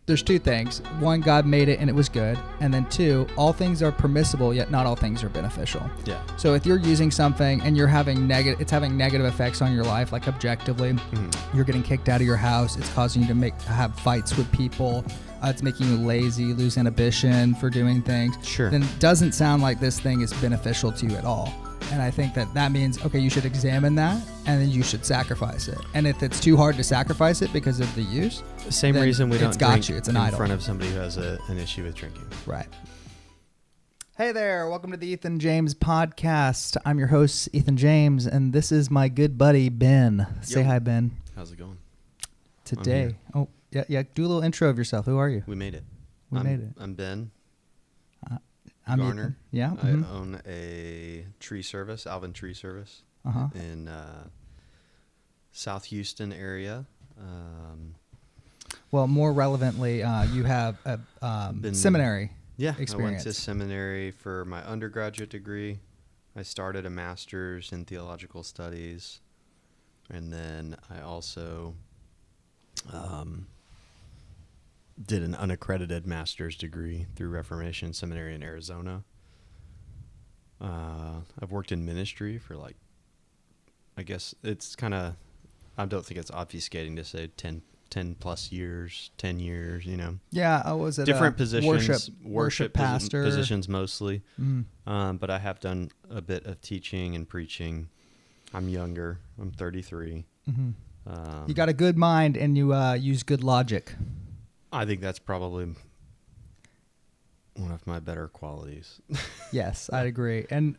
there's two things. One, God made it and it was good. And then two, all things are permissible, yet not all things are beneficial. Yeah. So if you're using something and you're having it's having negative effects on your life, like objectively, you're getting kicked out of your house, it's causing you to have fights with people, it's making you lazy, lose inhibition for doing things, sure, then it doesn't sound like this thing is beneficial to you at all. And I think that means, okay, you should examine that, and then you should sacrifice it. And if it's too hard to sacrifice it because of the use, same reason we don't drink it's an in idol. front of somebody who has an issue with drinking. Right. Hey there, welcome to the Ethan James podcast. I'm your host, Ethan James, and this is my good buddy, Ben. Say hi, Ben. How's it going? Today. Oh, yeah, do a little intro of yourself. Who are you? We made it. I'm Ben. I'm Garner. Ethan. Yeah. I own a tree service, Alvin Tree Service, in South Houston area. Well, more relevantly, you have a seminary experience. I went to seminary for my undergraduate degree. I started a master's in theological studies, and then I also did an unaccredited master's degree through Reformation Seminary in Arizona. I've worked in ministry for I guess it's kind of, I don't think it's obfuscating to say 10 plus years, 10 years, you know. Yeah, I was at different positions, worship pastor positions mostly. But I have done a bit of teaching and preaching. I'm younger. I'm 33. You got a good mind and you use good logic. I think that's probably one of my better qualities. Yes, I'd agree. And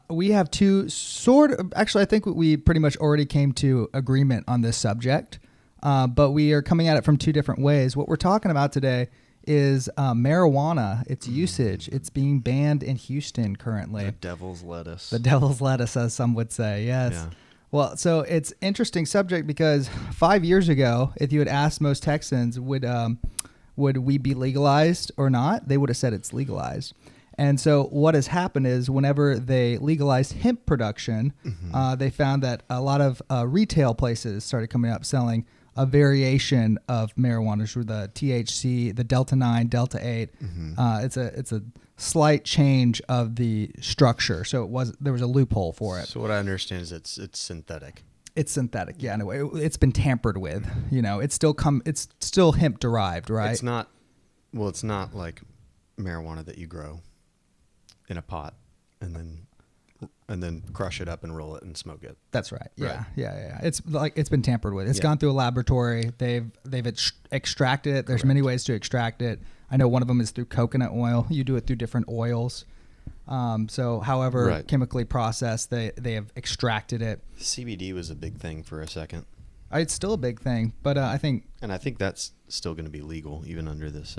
we have actually, I think we pretty much already came to agreement on this subject, but we are coming at it from two different ways. What we're talking about today is marijuana, its usage. It's being banned in Houston currently. The devil's lettuce. The devil's lettuce, as some would say, yes. Yeah. Well, so it's interesting subject because 5 years ago, if you had asked most Texans, would we be legalized or not, they would have said it's legalized. And so what has happened is whenever they legalized hemp production, they found that a lot of retail places started coming up selling a variation of marijuana, through the THC, the Delta 9, Delta 8. It's a slight change of the structure, so there was a loophole for it. So what I understand is it's synthetic. It's synthetic, yeah. Anyway, it's been tampered with. You know, it's still hemp derived, right? It's not like marijuana that you grow in a pot and then crush it up and roll it and smoke it. That's right. Yeah, right. Yeah. It's been tampered with. It's gone through a laboratory. They've extracted it. There's many ways to extract it. I know one of them is through coconut oil. You do it through different oils. So however chemically processed, they have extracted it. CBD was a big thing for a second. It's still a big thing, but I think that's still going to be legal even under this.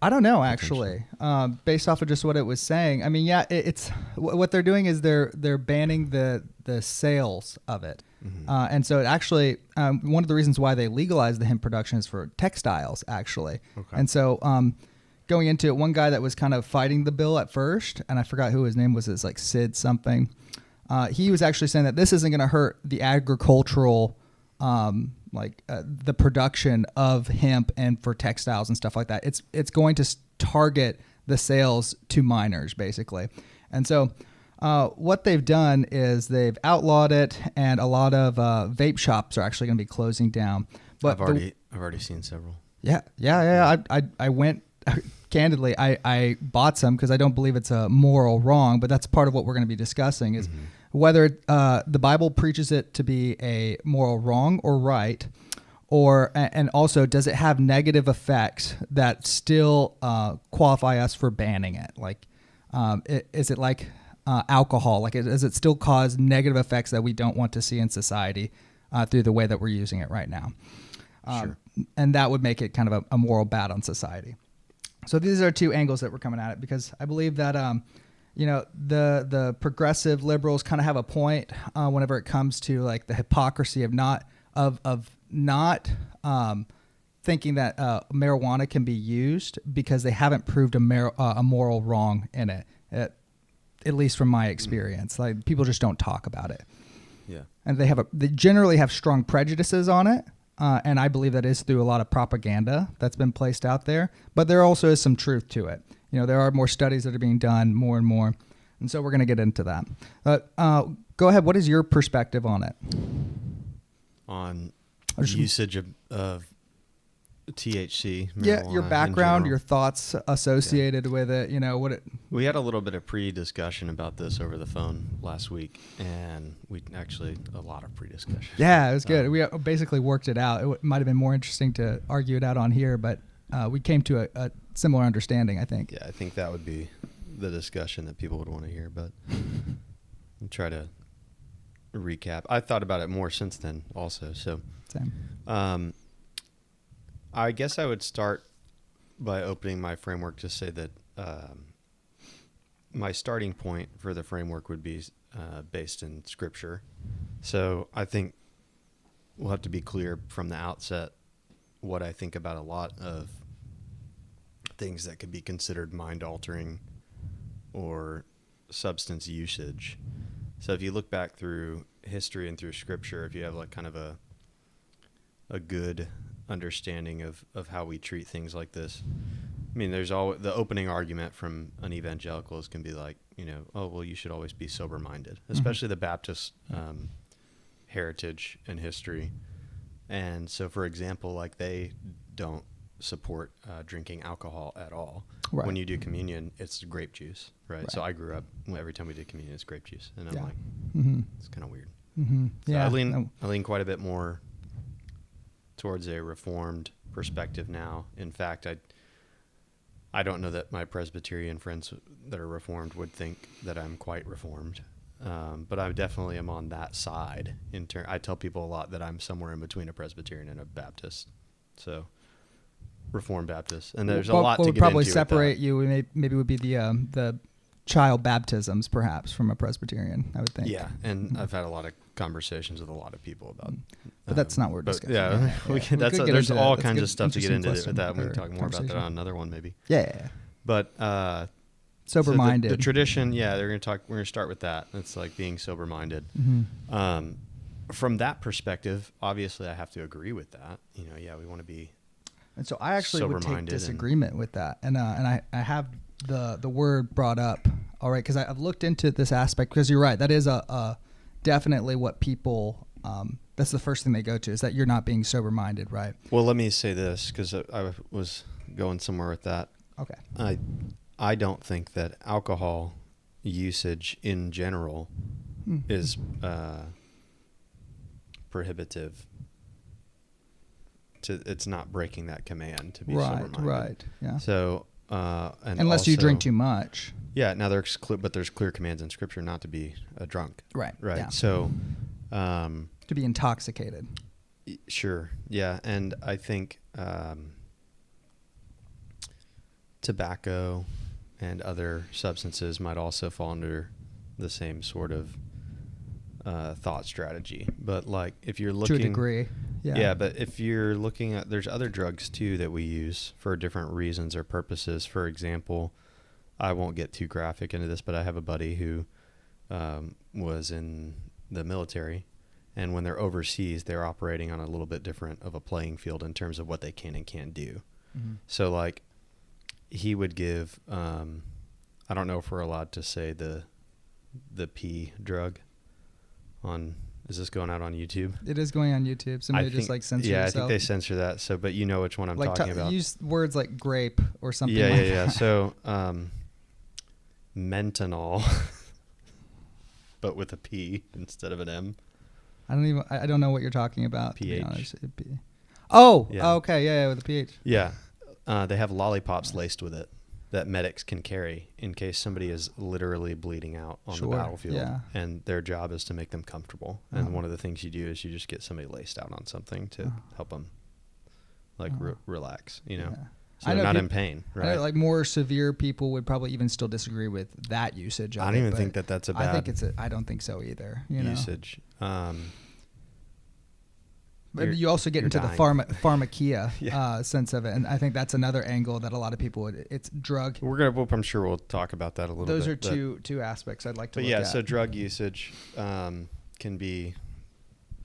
I don't know actually. Based off of just what it was saying, I mean, yeah, it's what they're doing is they're banning the sales of it, and so it actually one of the reasons why they legalized the hemp production is for textiles actually, and so. Going into it, one guy that was kind of fighting the bill at first, and I forgot who his name was, it's like Sid something. He was actually saying that this isn't going to hurt the agricultural, the production of hemp and for textiles and stuff like that. It's going to target the sales to minors, basically. And so what they've done is they've outlawed it, and a lot of vape shops are actually going to be closing down. But I've already seen several. Yeah. I went... Candidly, I bought some because I don't believe it's a moral wrong, but that's part of what we're going to be discussing is whether the Bible preaches it to be a moral wrong or right, and also does it have negative effects that still qualify us for banning it? Like, is it like alcohol? Like, does it still cause negative effects that we don't want to see in society through the way that we're using it right now? Sure. And that would make it kind of a moral bad on society. So these are two angles that we're coming at it, because I believe that, the progressive liberals kind of have a point whenever it comes to like the hypocrisy of not thinking that marijuana can be used because they haven't proved a moral wrong in it, at least from my experience. Like, people just don't talk about it. Yeah. And they generally have strong prejudices on it. and I believe that is through a lot of propaganda that's been placed out there. But there also is some truth to it. There are more studies that are being done more and more. And so we're going to get into that. Go ahead. What is your perspective on it? On usage of THC. Yeah, your background, your thoughts associated with it. We had a little bit of pre-discussion about this over the phone last week, and a lot of pre-discussion. Yeah, it was good. We basically worked it out. It might have been more interesting to argue it out on here, but we came to a similar understanding, I think. Yeah, I think that would be the discussion that people would want to hear, but I'll try to recap. I thought about it more since then also. So, same. I guess I would start by opening my framework to say that my starting point for the framework would be based in Scripture. So I think we'll have to be clear from the outset what I think about a lot of things that could be considered mind-altering or substance usage. So if you look back through history and through Scripture, if you have like kind of a good understanding of how we treat things like this. I mean, there's always the opening argument from an evangelicals can be like, oh, well, you should always be sober-minded, especially the Baptist heritage and history. And so, for example, like they don't support drinking alcohol at all. Right. When you do communion, it's grape juice, right? So I grew up, every time we did communion, it's grape juice. And I'm like, it's kind of weird. Mm-hmm. So Yeah. I lean quite a bit more towards a Reformed perspective now. In fact, I don't know that my Presbyterian friends that are Reformed would think that I'm quite Reformed, but I definitely am on that side. I tell people a lot that I'm somewhere in between a Presbyterian and a Baptist, so Reformed Baptist, and there's a lot to get into. What would probably separate you maybe would be the child baptisms, perhaps, from a Presbyterian, I would think. Yeah, and I've had a lot of conversations with a lot of people about. But that's not what we're discussing. Yeah, there's all kinds of stuff to get into with that. We can talk more about that on another one, maybe. Yeah. But sober-minded. So the tradition, we're going to start with that. It's like being sober-minded. Mm-hmm. From that perspective, obviously, I have to agree with that. We want to be. And so I actually would take disagreement with that, and I have the word brought up. All right, because I've looked into this aspect, because you're right. That is a definitely what people. That's the first thing they go to, is that you're not being sober-minded, right? Well, let me say this, because I was going somewhere with that. Okay. I don't think that alcohol usage in general is prohibitive. It's not breaking that command to be sober-minded. Right. Yeah. So, unless you drink too much. Yeah. Now there's clear commands in Scripture not to be a drunk. Right. Right. Yeah. So, to be intoxicated. Sure. Yeah. And I think tobacco and other substances might also fall under the same sort of thought strategy. But like if you're looking to a degree. Yeah, but if you're looking at, there's other drugs too that we use for different reasons or purposes. For example, I won't get too graphic into this, but I have a buddy who was in the military, and when they're overseas, they're operating on a little bit different of a playing field in terms of what they can and can't do. Mm-hmm. So like he would give, I don't know if we're allowed to say the P drug on. Is this going out on YouTube? It is going on YouTube. So maybe just like censor yourself. Yeah, I think they censor that. So, but you know which one I'm talking about. Use words like grape or something. Yeah. So, menthol, but with a P instead of an M. I don't know what you're talking about. PH. To be honest. Okay. Yeah, with a PH. Yeah. They have lollipops laced with it that medics can carry in case somebody is literally bleeding out on the battlefield. Yeah. And their job is to make them comfortable. And one of the things you do is you just get somebody laced out on something to help them relax, Yeah. So they're not in pain, right? Like more severe people would probably even still disagree with that usage. I don't even think that that's a bad I don't think so either. Usage. But you also get into the pharmakia sense of it, and I think that's another angle that a lot of people would. It's drug. I'm sure we'll talk about that a little bit. Those are two aspects I'd like to look at. So drug usage can be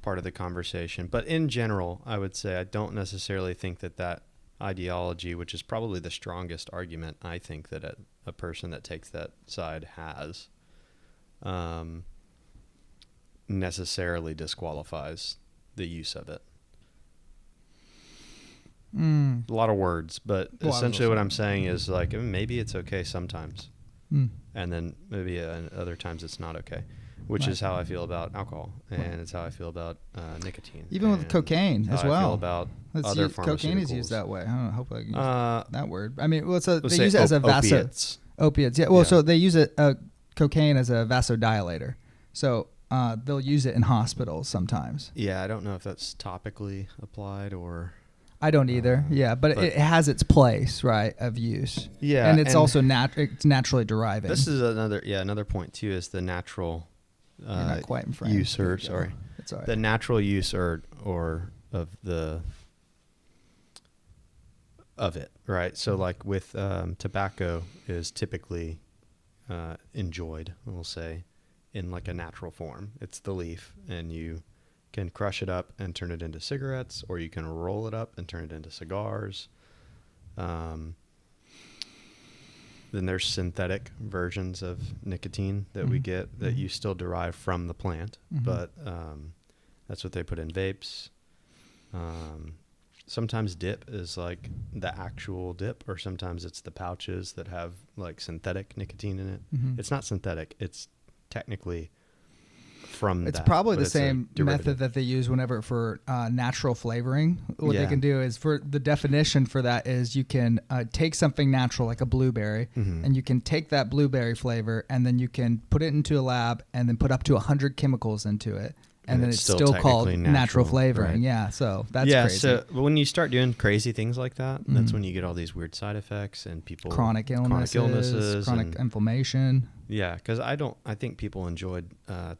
part of the conversation. But in general, I would say I don't necessarily think that ideology, which is probably the strongest argument I think that a person that takes that side has, necessarily disqualifies the use of it. A lot of words, but essentially what I'm saying is like maybe it's okay sometimes, and then maybe other times it's not okay, which is how I feel about alcohol, and it's how I feel about nicotine. Even with cocaine as well. I feel about other pharmaceuticals. Cocaine is used that way. I don't know. Hopefully I can use that word. I mean, they use it as a opiates. Opiates. Yeah. Well, so they use it cocaine as a vasodilator. So they'll use it in hospitals sometimes. Yeah, I don't know if that's topically applied or. I don't either. But it has its place, right, of use. Yeah, and it's also it's naturally deriving. This is another point too is the natural not quite in frame. use or sorry, it's all right. The natural use or of it, right? So like with tobacco is typically enjoyed, we'll say, in like a natural form. It's the leaf, and you can crush it up and turn it into cigarettes, or you can roll it up and turn it into cigars. Then there's synthetic versions of nicotine that we get that you still derive from the plant, but that's what they put in vapes. Sometimes dip is like the actual dip, or sometimes it's the pouches that have like synthetic nicotine in it. It's not synthetic. It's technically from it's that, probably the same method that they use whenever for natural flavoring. What they can do is, for the definition for that is, you can take something natural like a blueberry, and you can take that blueberry flavor and then you can put it into a lab and then put up to 100 chemicals into it. And then it's still called natural flavoring. Right? Yeah, so that's crazy. So when you start doing crazy things like that, that's when you get all these weird side effects and people... Chronic illnesses, chronic inflammation. Yeah, because I think people enjoyed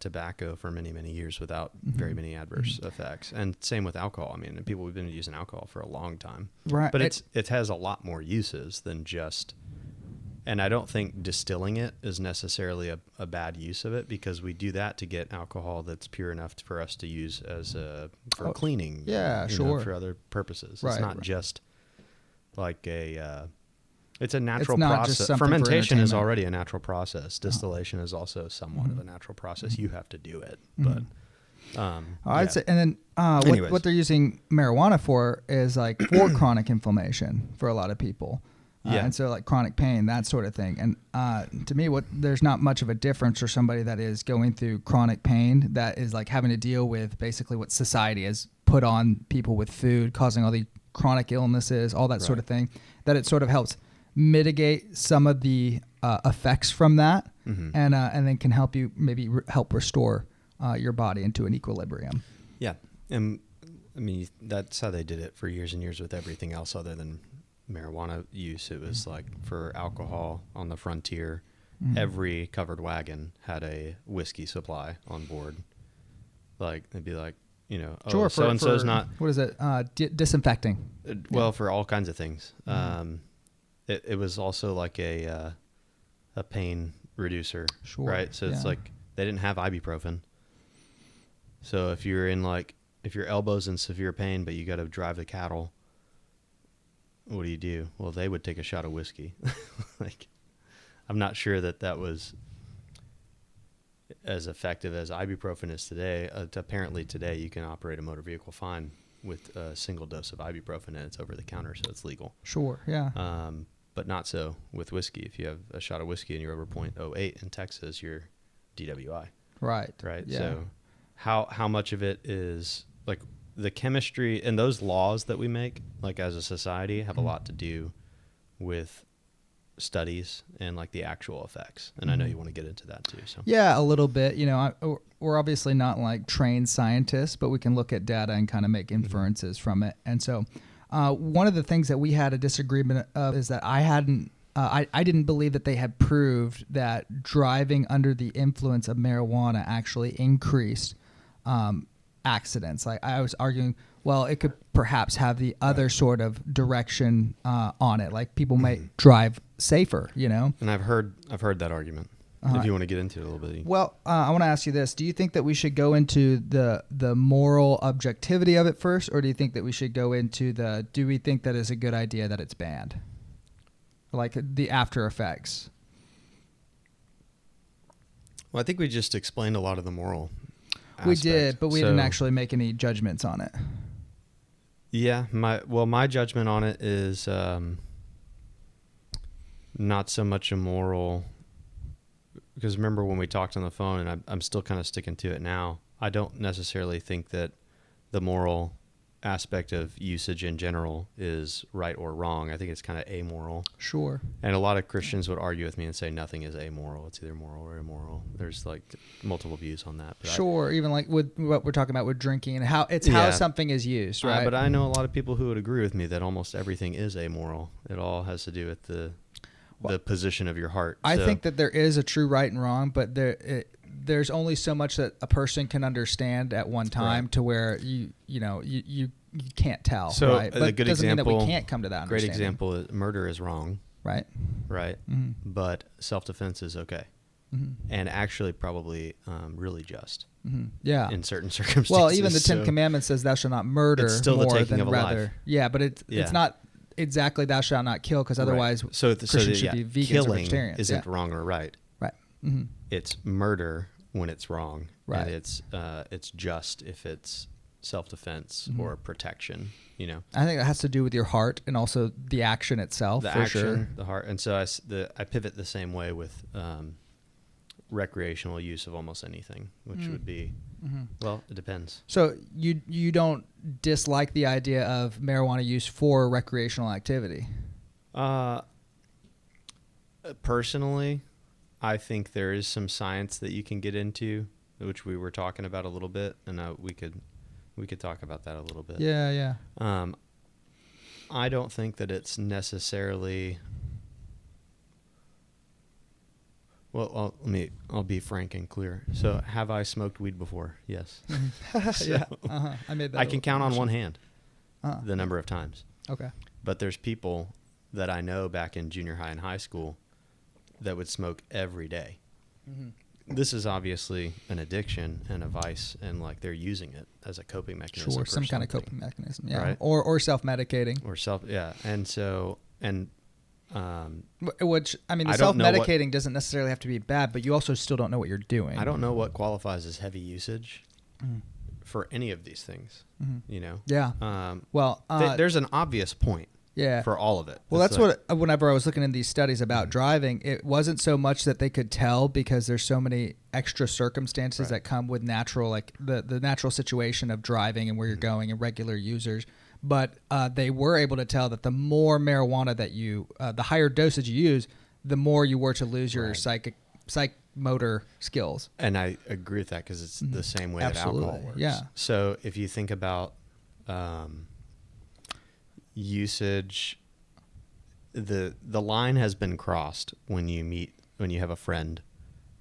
tobacco for many, many years without very many adverse effects. And same with alcohol. I mean, people have been using alcohol for a long time. Right. But it has a lot more uses than just... And I don't think distilling it is necessarily a bad use of it, because we do that to get alcohol that's pure enough for us to use as for cleaning. Yeah, sure. For other purposes. Right, it's not just like it's a natural process. Fermentation is already a natural process. Distillation is also somewhat of a natural process. You have to do it. But I'd say, and then what they're using marijuana for is like for chronic inflammation for a lot of people. And so like chronic pain, that sort of thing. And to me, there's not much of a difference for somebody that is going through chronic pain, that is like having to deal with basically what society has put on people with food, causing all the chronic illnesses, all that sort of thing, that it sort of helps mitigate some of the effects from that, and then can help you maybe help restore your body into an equilibrium. Yeah. And I mean, that's how they did it for years and years with everything else other than marijuana use. It was like for alcohol on the frontier, every covered wagon had a whiskey supply on board. Like they'd be like, so and so's not. What is it? Disinfecting. Well, for all kinds of things. It was also like a pain reducer, right? So it's like they didn't have ibuprofen. So if your elbow's in severe pain, but you got to drive the cattle, what do? Well, they would take a shot of whiskey. Like, I'm not sure that was as effective as ibuprofen is today. Apparently today you can operate a motor vehicle fine with a single dose of ibuprofen, and it's over the counter, so it's legal. Sure, yeah. But not so with whiskey. If you have a shot of whiskey and you're over 0.08 in Texas, you're DWI. Right. Yeah. So how much of it is like the chemistry and those laws that we make, like as a society, have a lot to do with studies and like the actual effects. And I know you want to get into that too. So yeah, a little bit. We're obviously not like trained scientists, but we can look at data and kind of make inferences from it. And so one of the things that we had a disagreement of is that I didn't believe that they had proved that driving under the influence of marijuana actually increased accidents. Like I was arguing, well, it could perhaps have the other sort of direction on it. Like people might drive safer, And I've heard that argument. if you want to get into it a little bit. Well, I want to ask you this. Do you think that we should go into the moral objectivity of it first, or do you think that we should go into do we think that is a good idea that it's banned? Like the after effects. Well, I think we just explained a lot of the moral aspect. We did, but we didn't actually make any judgments on it. Yeah, my judgment on it is not so much a moral, because remember when we talked on the phone, and I'm still kind of sticking to it now, I don't necessarily think that the moral aspect of usage in general is right or wrong. I think it's kind of amoral. Sure. And a lot of Christians would argue with me and say nothing is amoral. It's either moral or immoral. There's like multiple views on that. But sure. Even like with what we're talking about with drinking and how something is used, right? But I know a lot of people who would agree with me that almost everything is amoral. It all has to do with the position of your heart. I think that there is a true right and wrong, but there's only so much that a person can understand at one time, right, to where you can't tell. So right? But a good doesn't example, mean that we can't come to that understanding. Great example is murder is wrong. Right. Right. Mm-hmm. But self-defense is okay. Mm-hmm. And actually probably really just. Mm-hmm. Yeah. In certain circumstances. Well, even the Ten Commandments says thou shalt not murder. It's still more the taking than of a rather. life. Yeah, but it's not exactly thou shalt not kill, because otherwise right. Christians should be vegans or vegetarians. Isn't wrong or right. Right. Mm-hmm. It's murder when it's wrong. Right. And it's just if it's self-defense or protection, I think that has to do with your heart and also the action itself. The action, the heart. And so I pivot the same way with recreational use of almost anything, which would be, well, it depends. So you don't dislike the idea of marijuana use for recreational activity? Personally, I think there is some science that you can get into, which we were talking about a little bit, and we could talk about that a little bit. Yeah. I don't think that it's necessarily. Well, I'll be frank and clear. So, have I smoked weed before? Yes. So yeah. I made that. I can count on one hand the number of times. Okay. But there's people that I know back in junior high and high school that would smoke every day. Mm-hmm. This is obviously an addiction and a vice, and like they're using it as a coping mechanism. Sure, some kind of coping mechanism, yeah. Right? Or self-medicating. And so, which, I mean, the self-medicating doesn't necessarily have to be bad, but you also still don't know what you're doing. I don't know what qualifies as heavy usage for any of these things, Yeah. There's an obvious point. Yeah. For all of it. Well, that's whenever I was looking at these studies about driving, it wasn't so much that they could tell because there's so many extra circumstances that come with natural, like the natural situation of driving and where you're going and regular users. But they were able to tell that the more marijuana that the higher dosage you use, the more you were to lose your motor skills. And I agree with that because it's the same way that alcohol works. Yeah. So if you think about usage, the line has been crossed when you have a friend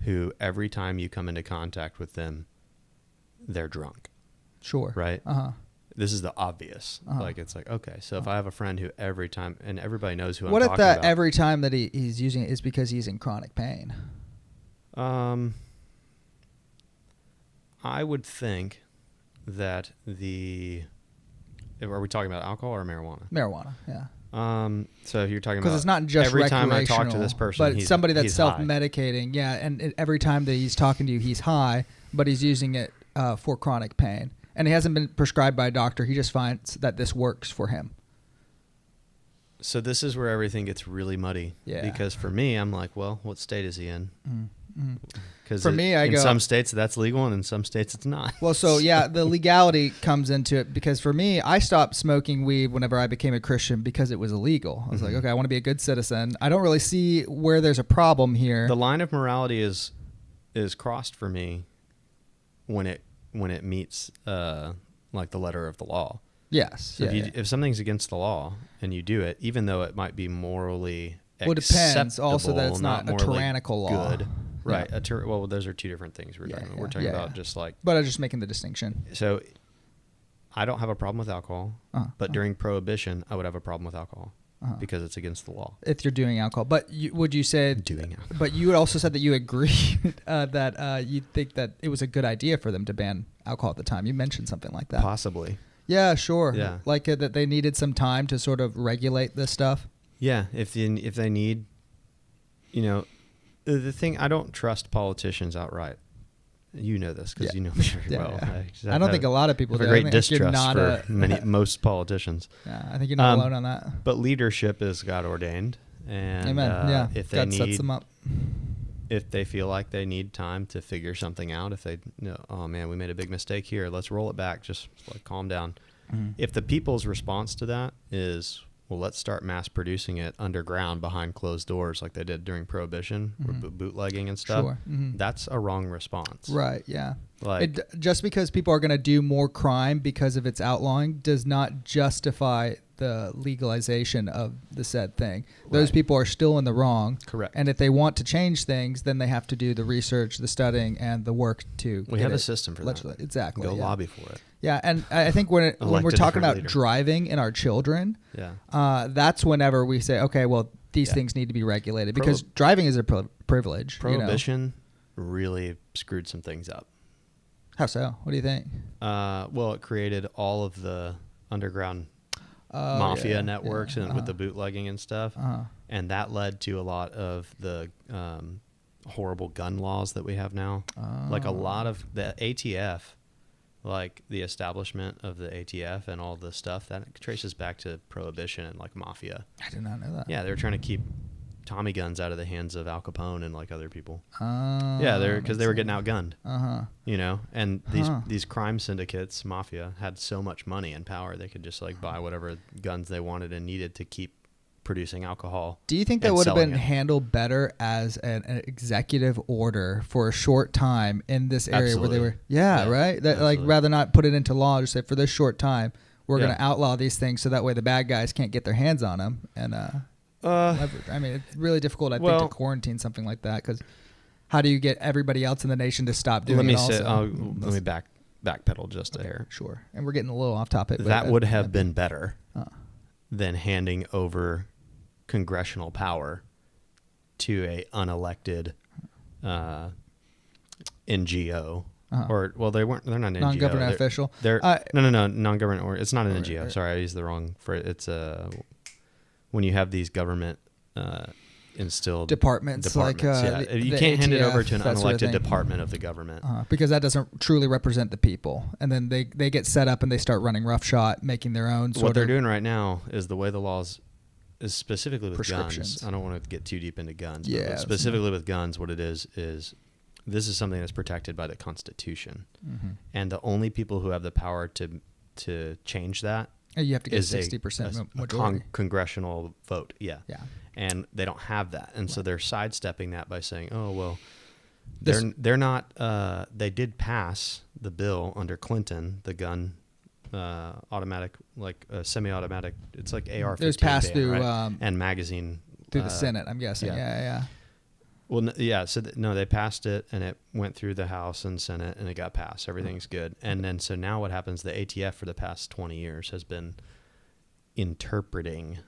who every time you come into contact with them, they're drunk. Sure. Right? This is the obvious. Like, it's like, okay, so if I have a friend who every time, and everybody knows who I'm talking about. What if that every time that he's using it is because he's in chronic pain? I would think that are we talking about alcohol or marijuana? Marijuana, yeah. So you're talking about, because it's not just every time I talk to this person, but somebody that's self-medicating, yeah, and every time that he's talking to you, he's high, but he's using it for chronic pain, and he hasn't been prescribed by a doctor. He just finds that this works for him. So this is where everything gets really muddy. Yeah. Because for me, I'm like, well, what state is he in? Because for me, in some states that's legal, and in some states it's not. Well, so yeah, the legality comes into it, because for me, I stopped smoking weed whenever I became a Christian because it was illegal. I was like, okay, I want to be a good citizen. I don't really see where there's a problem here. The line of morality is crossed for me when it meets like the letter of the law. Yes. So if something's against the law and you do it, even though it might be morally it depends also that it's not a tyrannical law. Good. Right. Yeah. Well, those are two different things we're talking about. We're talking about just like... But I'm just making the distinction. So I don't have a problem with alcohol, but during Prohibition, I would have a problem with alcohol. because it's against the law. If you're doing alcohol. But would you say... Doing alcohol. But you also said that you agree that you think that it was a good idea for them to ban alcohol at the time. You mentioned something like that. Possibly. Yeah, sure. Yeah. Like that they needed some time to sort of regulate this stuff. Yeah, if they need, the thing, I don't trust politicians outright. You know this because you know me very well. I don't think a lot of people have do. a great distrust for most politicians. Yeah, I think you're not alone on that. But leadership is God ordained, and Amen. if they God sets them up. If they feel like they need time to figure something out, if they oh man, we made a big mistake here, let's roll it back, just like calm down. Mm-hmm. If the people's response to that is, well, let's start mass producing it underground behind closed doors like they did during Prohibition, or bootlegging and stuff, that's a wrong response. Right, yeah. Like, just because people are going to do more crime because of its outlawing does not justify the legalization of the said thing. Those people are still in the wrong. Correct. And if they want to change things, then they have to do the research, the studying, and the work to we have a system for that. Exactly. Go lobby for it. Yeah, and I think when we're talking about driving in our children, that's whenever we say, okay, well, these things need to be regulated because driving is a privilege. Prohibition really screwed some things up. How so? What do you think? Well, it created all of the underground mafia networks and with the bootlegging and stuff, and that led to a lot of the horrible gun laws that we have now. Like a lot of the ATF, like the establishment of the ATF and all the stuff that traces back to Prohibition and like mafia. I did not know that. Yeah, they were trying to keep Tommy guns out of the hands of Al Capone and like other people. Because they were getting outgunned. And these crime syndicates, mafia, had so much money and power they could just like buy whatever guns they wanted and needed to keep producing alcohol. Do you think that would have been handled better as an executive order for a short time in this area where they were? Yeah, right. That like rather not put it into law, just say for this short time we're going to outlaw these things so that way the bad guys can't get their hands on them and. I mean, it's really difficult, I think, to quarantine something like that because how do you get everybody else in the nation to stop doing it also? Let me backpedal just a hair. Sure. And we're getting a little off topic. That would have been better than handing over congressional power to a unelected NGO. Or, well, they're not an NGO. Non-government official. No, non-government. Or it's not an NGO. Sorry, I used the wrong phrase. It's when you have these government instilled departments like you can't hand it over to an unelected department of the government because that doesn't truly represent the people, and then they get set up and they start running roughshod, making their own. What they're doing right now is the way the laws is specifically with guns. I don't want to get too deep into guns. But specifically with guns, what it is this is something that's protected by the Constitution, and the only people who have the power to change that. You have to get 60% majority. Congressional vote, yeah. And they don't have that, and so they're sidestepping that by saying, "Oh well, they're not." They did pass the bill under Clinton, the gun automatic, like semi-automatic. It's like AR-15. It was passed through and magazine through the Senate. I'm guessing. Yeah. Well, So they passed it, and it went through the House and Senate, and it got passed. Everything's good. And then, so now what happens? The ATF for the past 20 years has been interpreting.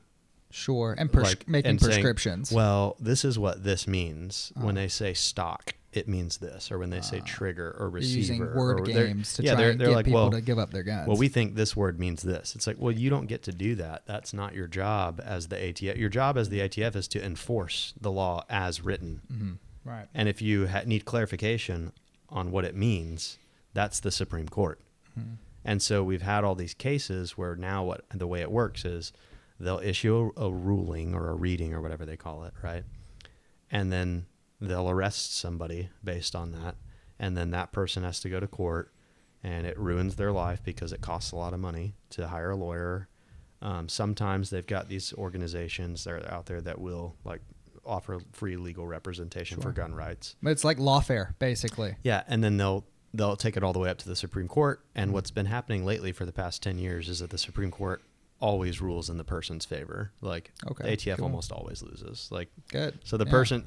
Sure, and making prescriptions. Saying, well, this is what this means. When they say stock, it means this. Or when they say trigger or receiver. Using word games to try and get people to give up their guns. Well, we think this word means this. It's like, well, you don't get to do that. That's not your job as the ATF. Your job as the ATF is to enforce the law as written. Right. And if you need clarification on what it means, that's the Supreme Court. And so we've had all these cases where now the way it works is they'll issue a ruling or a reading or whatever they call it, right? And then they'll arrest somebody based on that, and then that person has to go to court, and it ruins their life because it costs a lot of money to hire a lawyer. Sometimes they've got these organizations that are out there that will like offer free legal representation for gun rights. But it's like lawfare, basically. Yeah, and then they'll take it all the way up to the Supreme Court, and what's been happening lately for the past 10 years is that the Supreme Court always rules in the person's favor. Like the ATF almost always loses. Like good. So the person,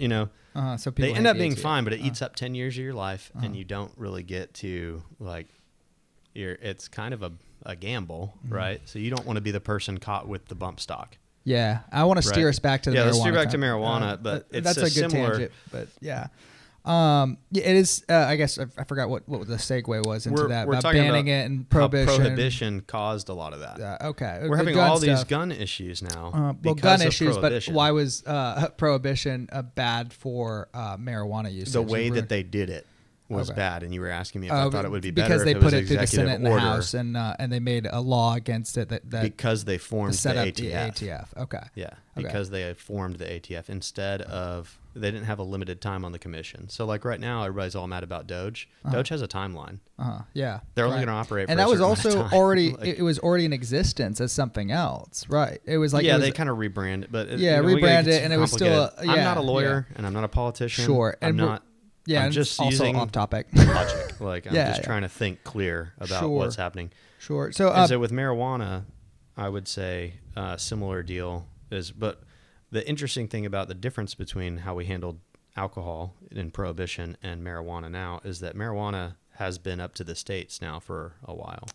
so they end up being fine, but it eats up 10 years of your life, and you don't really get to like. It's kind of a gamble, right? So you don't want to be the person caught with the bump stock. Yeah, I want to steer Right. us back to the Yeah, marijuana. let's steer back to time. marijuana, but it's that's a good similar tangent. But yeah, yeah, it is. I guess I forgot what the segue was into that. We're about talking banning about it and how prohibition. prohibition caused a lot of that. Okay, We're the having gun all these stuff. gun issues now. Well, because gun of issues, prohibition. but why was prohibition bad for marijuana usage? The way that they did it was bad, and you were asking me if I thought it would be better because they if it put was it through the Senate and the order, House, and they made a law against it that because they formed set the up ATF. the ATF. Okay. Yeah, Okay. because they had formed the ATF instead of they didn't have a limited time on the commission. So like right now, everybody's all mad about Doge. Doge has a timeline. Yeah. They're only going to operate. And for that a was certain amount also of time. already Like, it was already in existence as something else, right? It was like yeah, it was, they kind of rebrand it, but Yeah, we gotta rebrand get it, too and it was still complicated. a- I'm not a yeah, lawyer, and I'm not a politician. Sure, I'm and not. yeah, I'm and just also using off topic. logic. Like I'm Yeah, just yeah. trying to think clear about Sure. what's happening. Sure. So, And so with marijuana, I would say similar deal is, but the interesting thing about the difference between how we handled alcohol in prohibition and marijuana now is that marijuana has been up to the states now for a while.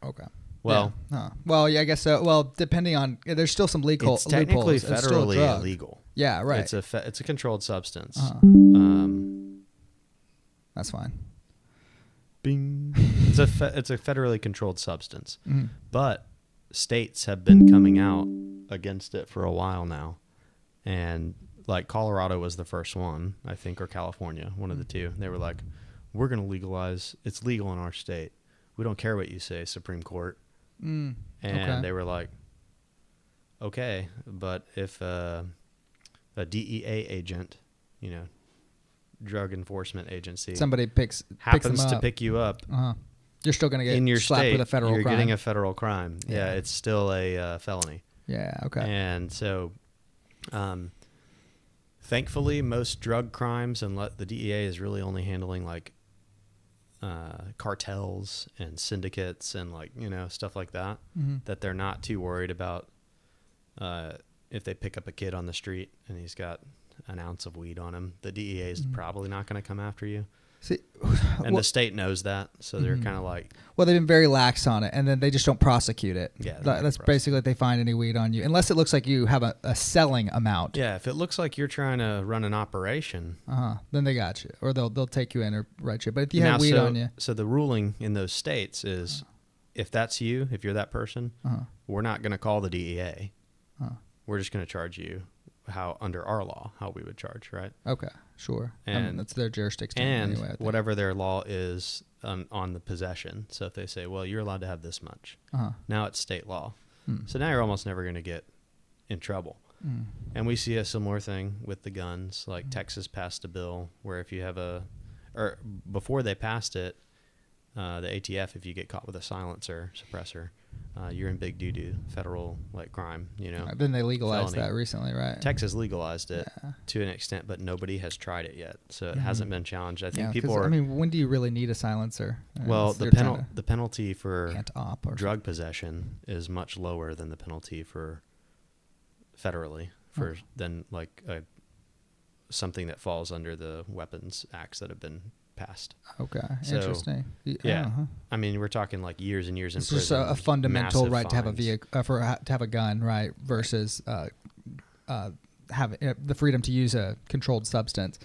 okay. Well, Yeah. Well, yeah, I guess so. Well, depending on there's still some legal it's technically loopholes. It's still a federally drug. illegal. Yeah, right. It's a controlled substance. That's fine. Bing. It's a federally controlled substance, but states have been coming out against it for a while now, and like Colorado was the first one, I think, or California, one of the two. They were like, "We're going to legalize. It's legal in our state. We don't care what you say, Supreme Court." And they were like, "Okay, but if a DEA agent, drug enforcement agency, Somebody picks happens them to up. pick you up You're still going to get in your slapped state, with a federal you're crime. getting a federal crime. Yeah. Yeah, it's still a felony." Yeah. Okay. And so, thankfully, most drug crimes, and the DEA is really only handling like cartels and syndicates and stuff like that. That they're not too worried about if they pick up a kid on the street and he's got an ounce of weed on him. The DEA is probably not going to come after you. See, And the state knows that, so they're kind of like, well, they've been very lax on it, and then they just don't prosecute it. Yeah, That's basically if they find any weed on you, unless it looks like you have a selling amount. yeah, if it looks like you're trying to run an operation, Then they got you, or they'll take you in or write you. But if you have weed on you, so the ruling in those states is, if that's you, if you're that person, we're not going to call the DEA. We're just going to charge you under our law, how we would charge, right? okay, sure. And that's their jurisdiction And anyway. I think. whatever their law is on the possession. So if they say, well, you're allowed to have this much, now it's state law. So now you're almost never going to get in trouble. And we see a similar thing with the guns. Like Texas passed a bill where if you have or before they passed it, the ATF, if you get caught with a silencer suppressor, you're in big doo-doo, federal crime, Then they legalized felony. that recently, right? Texas legalized it to an extent, but nobody has tried it yet, so it hasn't been challenged. I think people are. I mean, when do you really need a silencer? Well, the penalty for anti-op or drug possession is much lower than the penalty for federally than something that falls under the weapons acts that have been passed. Okay, So, interesting. Yeah, I mean, we're talking years and years in It's prison. just a fundamental massive right to have a fines. vehicle, to have a gun, right? Versus have the freedom to use a controlled substance.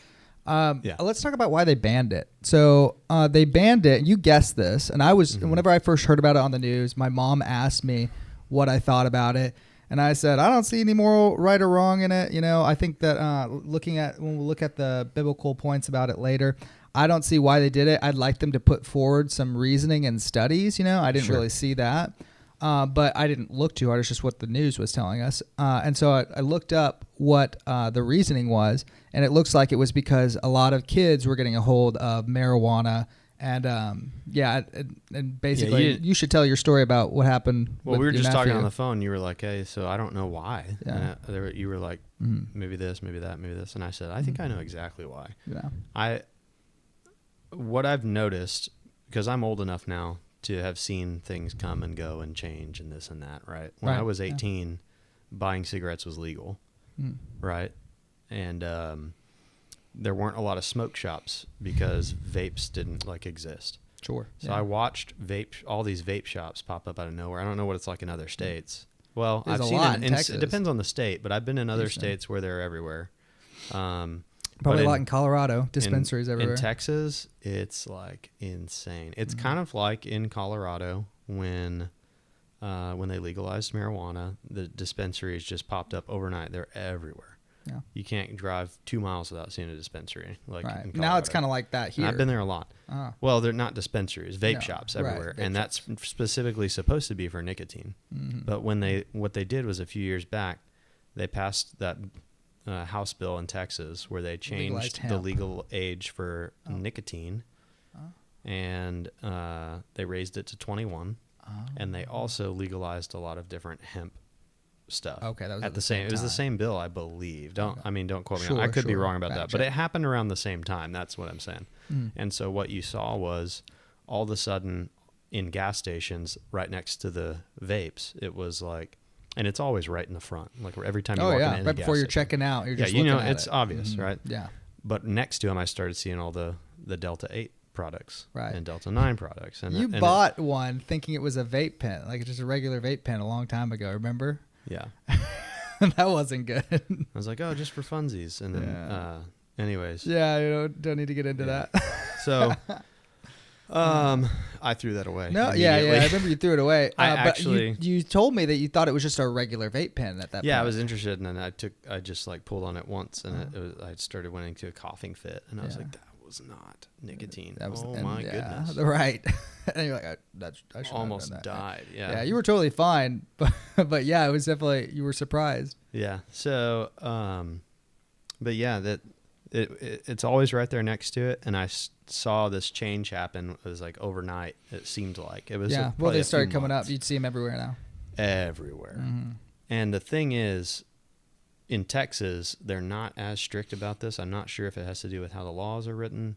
Let's talk about why they banned it. So they banned it. You guessed this, and I was whenever I first heard about it on the news, my mom asked me what I thought about it, and I said I don't see any moral right or wrong in it. I think that when we look at the biblical points about it later, I don't see why they did it. I'd like them to put forward some reasoning and studies. I didn't really see that. But I didn't look too hard. It's just what the news was telling us. And so I looked up what the reasoning was, and it looks like it was because a lot of kids were getting a hold of marijuana. And and basically, you should tell your story about what happened. Well, we were with your just talking nephew. on the phone. You were like, "Hey, so I don't know why." Yeah. And you were like, "Maybe this, maybe that, maybe this," and I said, "I think I know exactly why." Yeah. What I've noticed, because I'm old enough now to have seen things come and go and change and this and that, right? When I was 18, buying cigarettes was legal, right? And there weren't a lot of smoke shops because vapes didn't exist. Sure. So I watched all these vape shops pop up out of nowhere. I don't know what it's like in other states, Well, There's I've a seen lot it. in Texas. It depends on the state, but I've been in other Houston. states where they're everywhere. Probably a lot in Colorado. Dispensaries everywhere. In Texas, it's like insane. It's kind of like in Colorado when they legalized marijuana, the dispensaries just popped up overnight. They're everywhere. Yeah. You can't drive 2 miles without seeing a dispensary. Like Right. in Now it's Colorado. kind of like that here. And I've been there a lot. Oh. Well, they're not dispensaries, vape No, shops right, everywhere, vape and that's specifically supposed to be for nicotine. Mm-hmm. But what they did was a few years back, they passed that House bill in Texas where they changed the legal age for nicotine, and they raised it to 21, and they also legalized a lot of different hemp stuff. Okay, that was at the same. It was the same bill, I believe. Don't quote me. I could be wrong about that, but it happened around the same time. That's what I'm saying. And so what you saw was all of a sudden in gas stations right next to the vapes, it was like, and it's always right in the front. Like every time you walk in right before you're checking out, you're just looking at it's obvious, right? Yeah. But next to them, I started seeing all the Delta 8 products and Delta 9 products. And you bought one thinking it was a vape pen, like just a regular vape pen a long time ago, remember? Yeah. That wasn't good. I was like, oh, just for funsies. And then, anyways. Yeah, don't need to get into that. So, I threw that away. No, yeah, I remember you threw it away. But you told me that you thought it was just a regular vape pen at that point. Yeah, I was interested, and then I just like pulled on it once, and I started went into a coughing fit, and I was like, that was not nicotine. My goodness. Right. And you're like, I should almost have done that. Died. Yeah. Yeah, you were totally fine, but yeah, it was definitely, you were surprised. Yeah. So, but yeah, it's always right there next to it, and I saw this change happen. It was like overnight. It seemed like it was. Yeah. Well, they started coming up. You'd see them everywhere now. Everywhere. Mm-hmm. And the thing is, in Texas, they're not as strict about this. I'm not sure if it has to do with how the laws are written,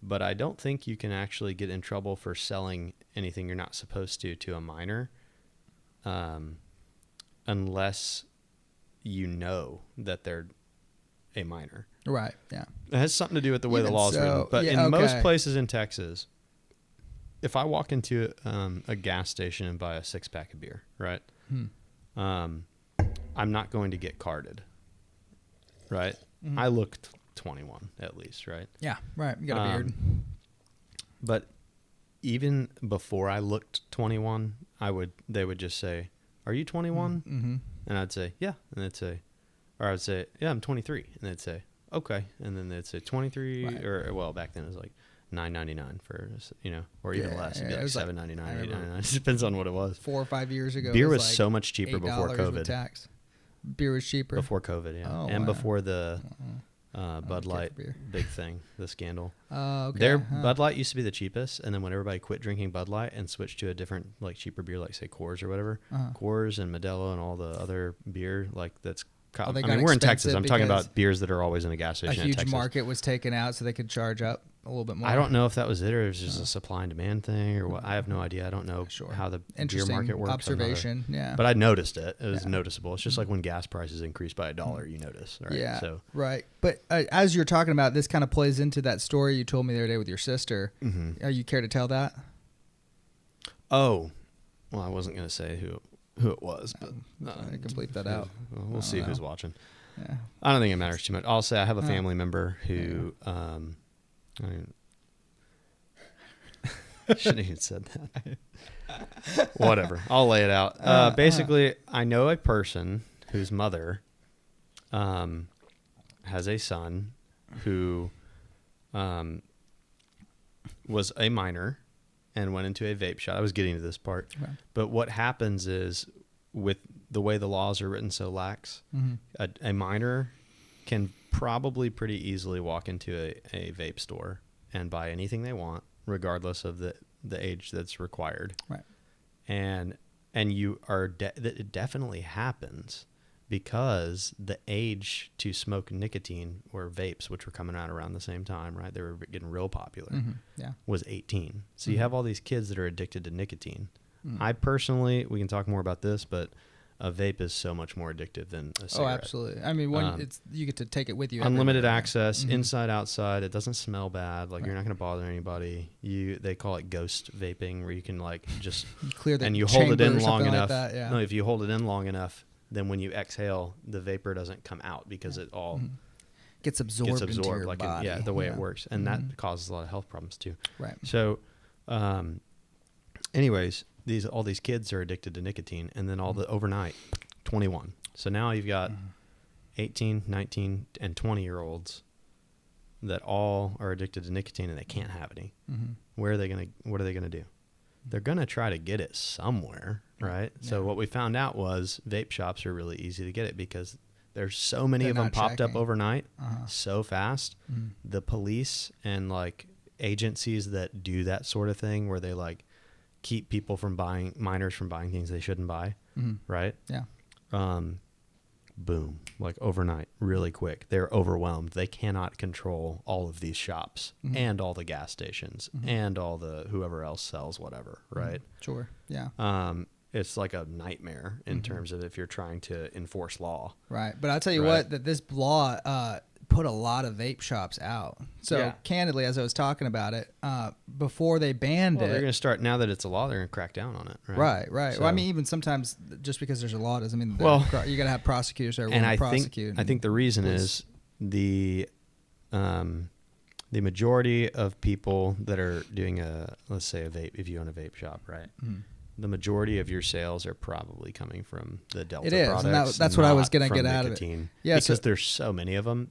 but I don't think you can actually get in trouble for selling anything you're not supposed to a minor, unless you know that they're a minor. Right. Yeah. It has something to do with the way the law is written. But in most places in Texas, if I walk into a gas station and buy a 6-pack of beer, right, I'm not going to get carded. Right? Mm-hmm. I looked 21 at least, right? Yeah, right. You got a beard. But even before I looked 21, they would just say, "Are you 21?" Mm-hmm. And I'd say, "Yeah." And they'd say, or I would say, "Yeah, I'm 23." And they'd say, "Okay." And then they'd say 23 or well, back then it was like $9.99 for, or even less. It'd be like $7.99, $8.99. It depends on what it was. 4 or 5 years ago. Beer was so much cheaper before COVID. With tax. Beer was cheaper before COVID, yeah, and before the Bud Light big thing, the scandal. Oh, okay. Bud Light used to be the cheapest, and then when everybody quit drinking Bud Light and switched to a different, like cheaper beer, like say Coors or whatever, Coors and Modelo and all the other beer that's. I mean, we're in Texas. I'm talking about beers that are always in a gas station. A huge market was taken out, so they could charge up a little bit more. I don't know if that was it or it was just a supply and demand thing or what. I have no idea. I don't know how the beer market works. Observation, yeah. But I noticed it. It was noticeable. It's just like when gas prices increase by $1, you notice, right? Yeah, so. right. But as you're talking about, this kind of plays into that story you told me the other day with your sister. Mm-hmm. Are you care to tell that? Oh, well, I wasn't going to say who it was, but I can bleep that out. We'll see who's watching. Yeah. I don't think it matters too much. I'll say I have a family member who shouldn't have even said that. Whatever. I'll lay it out. Basically, I know a person whose mother has a son who was a minor and went into a vape shop. I was getting to this part. Right. But what happens is, with the way the laws are written so lax, a minor can probably pretty easily walk into a vape store and buy anything they want, regardless of the age that's required. Right. And you are it definitely happens because the age to smoke nicotine or vapes, which were coming out around the same time, right? They were getting real popular. Was 18. So you have all these kids that are addicted to nicotine. I personally, we can talk more about this, but a vape is so much more addictive than a cigarette. Oh, absolutely. I mean, you get to take it with you. Unlimited everywhere. access, inside, outside. It doesn't smell bad. Like you're not going to bother anybody. They call it ghost vaping, where you can like just clear the and you hold it in long enough. Like that, yeah. No, if you hold it in long enough, then when you exhale, the vapor doesn't come out because it all gets absorbed into your like body. the way it works, and that causes a lot of health problems too. Right. So, anyways, all these kids are addicted to nicotine, and then all the overnight 21. So now you've got 18, 19, and 20-year-olds that all are addicted to nicotine and they can't have any. What are they gonna do? They're gonna try to get it somewhere, right? Yeah. So what we found out was vape shops are really easy to get it because there's so many of them popped up overnight so fast. The police and like agencies that do that sort of thing where they like keep people from minors from buying things they shouldn't buy, right? Yeah. Boom, like overnight, really quick. They're overwhelmed. They cannot control all of these shops and all the gas stations and all the whoever else sells whatever, right? Sure. Yeah. It's like a nightmare in terms of if you're trying to enforce law. Right. But I'll tell you what, that this law put a lot of vape shops out. So candidly, as I was talking about it, before they banned it. They're going to start, now that it's a law, they're going to crack down on it. Right. Right. So, well, I mean, even sometimes just because there's a law doesn't mean you got to have prosecutors that are willing to prosecute. I think the reason is the majority of people that are doing let's say a vape, if you own a vape shop, right? The majority of your sales are probably coming from the Delta products. And that's what I was going to get out of it. Yeah, because there's so many of them.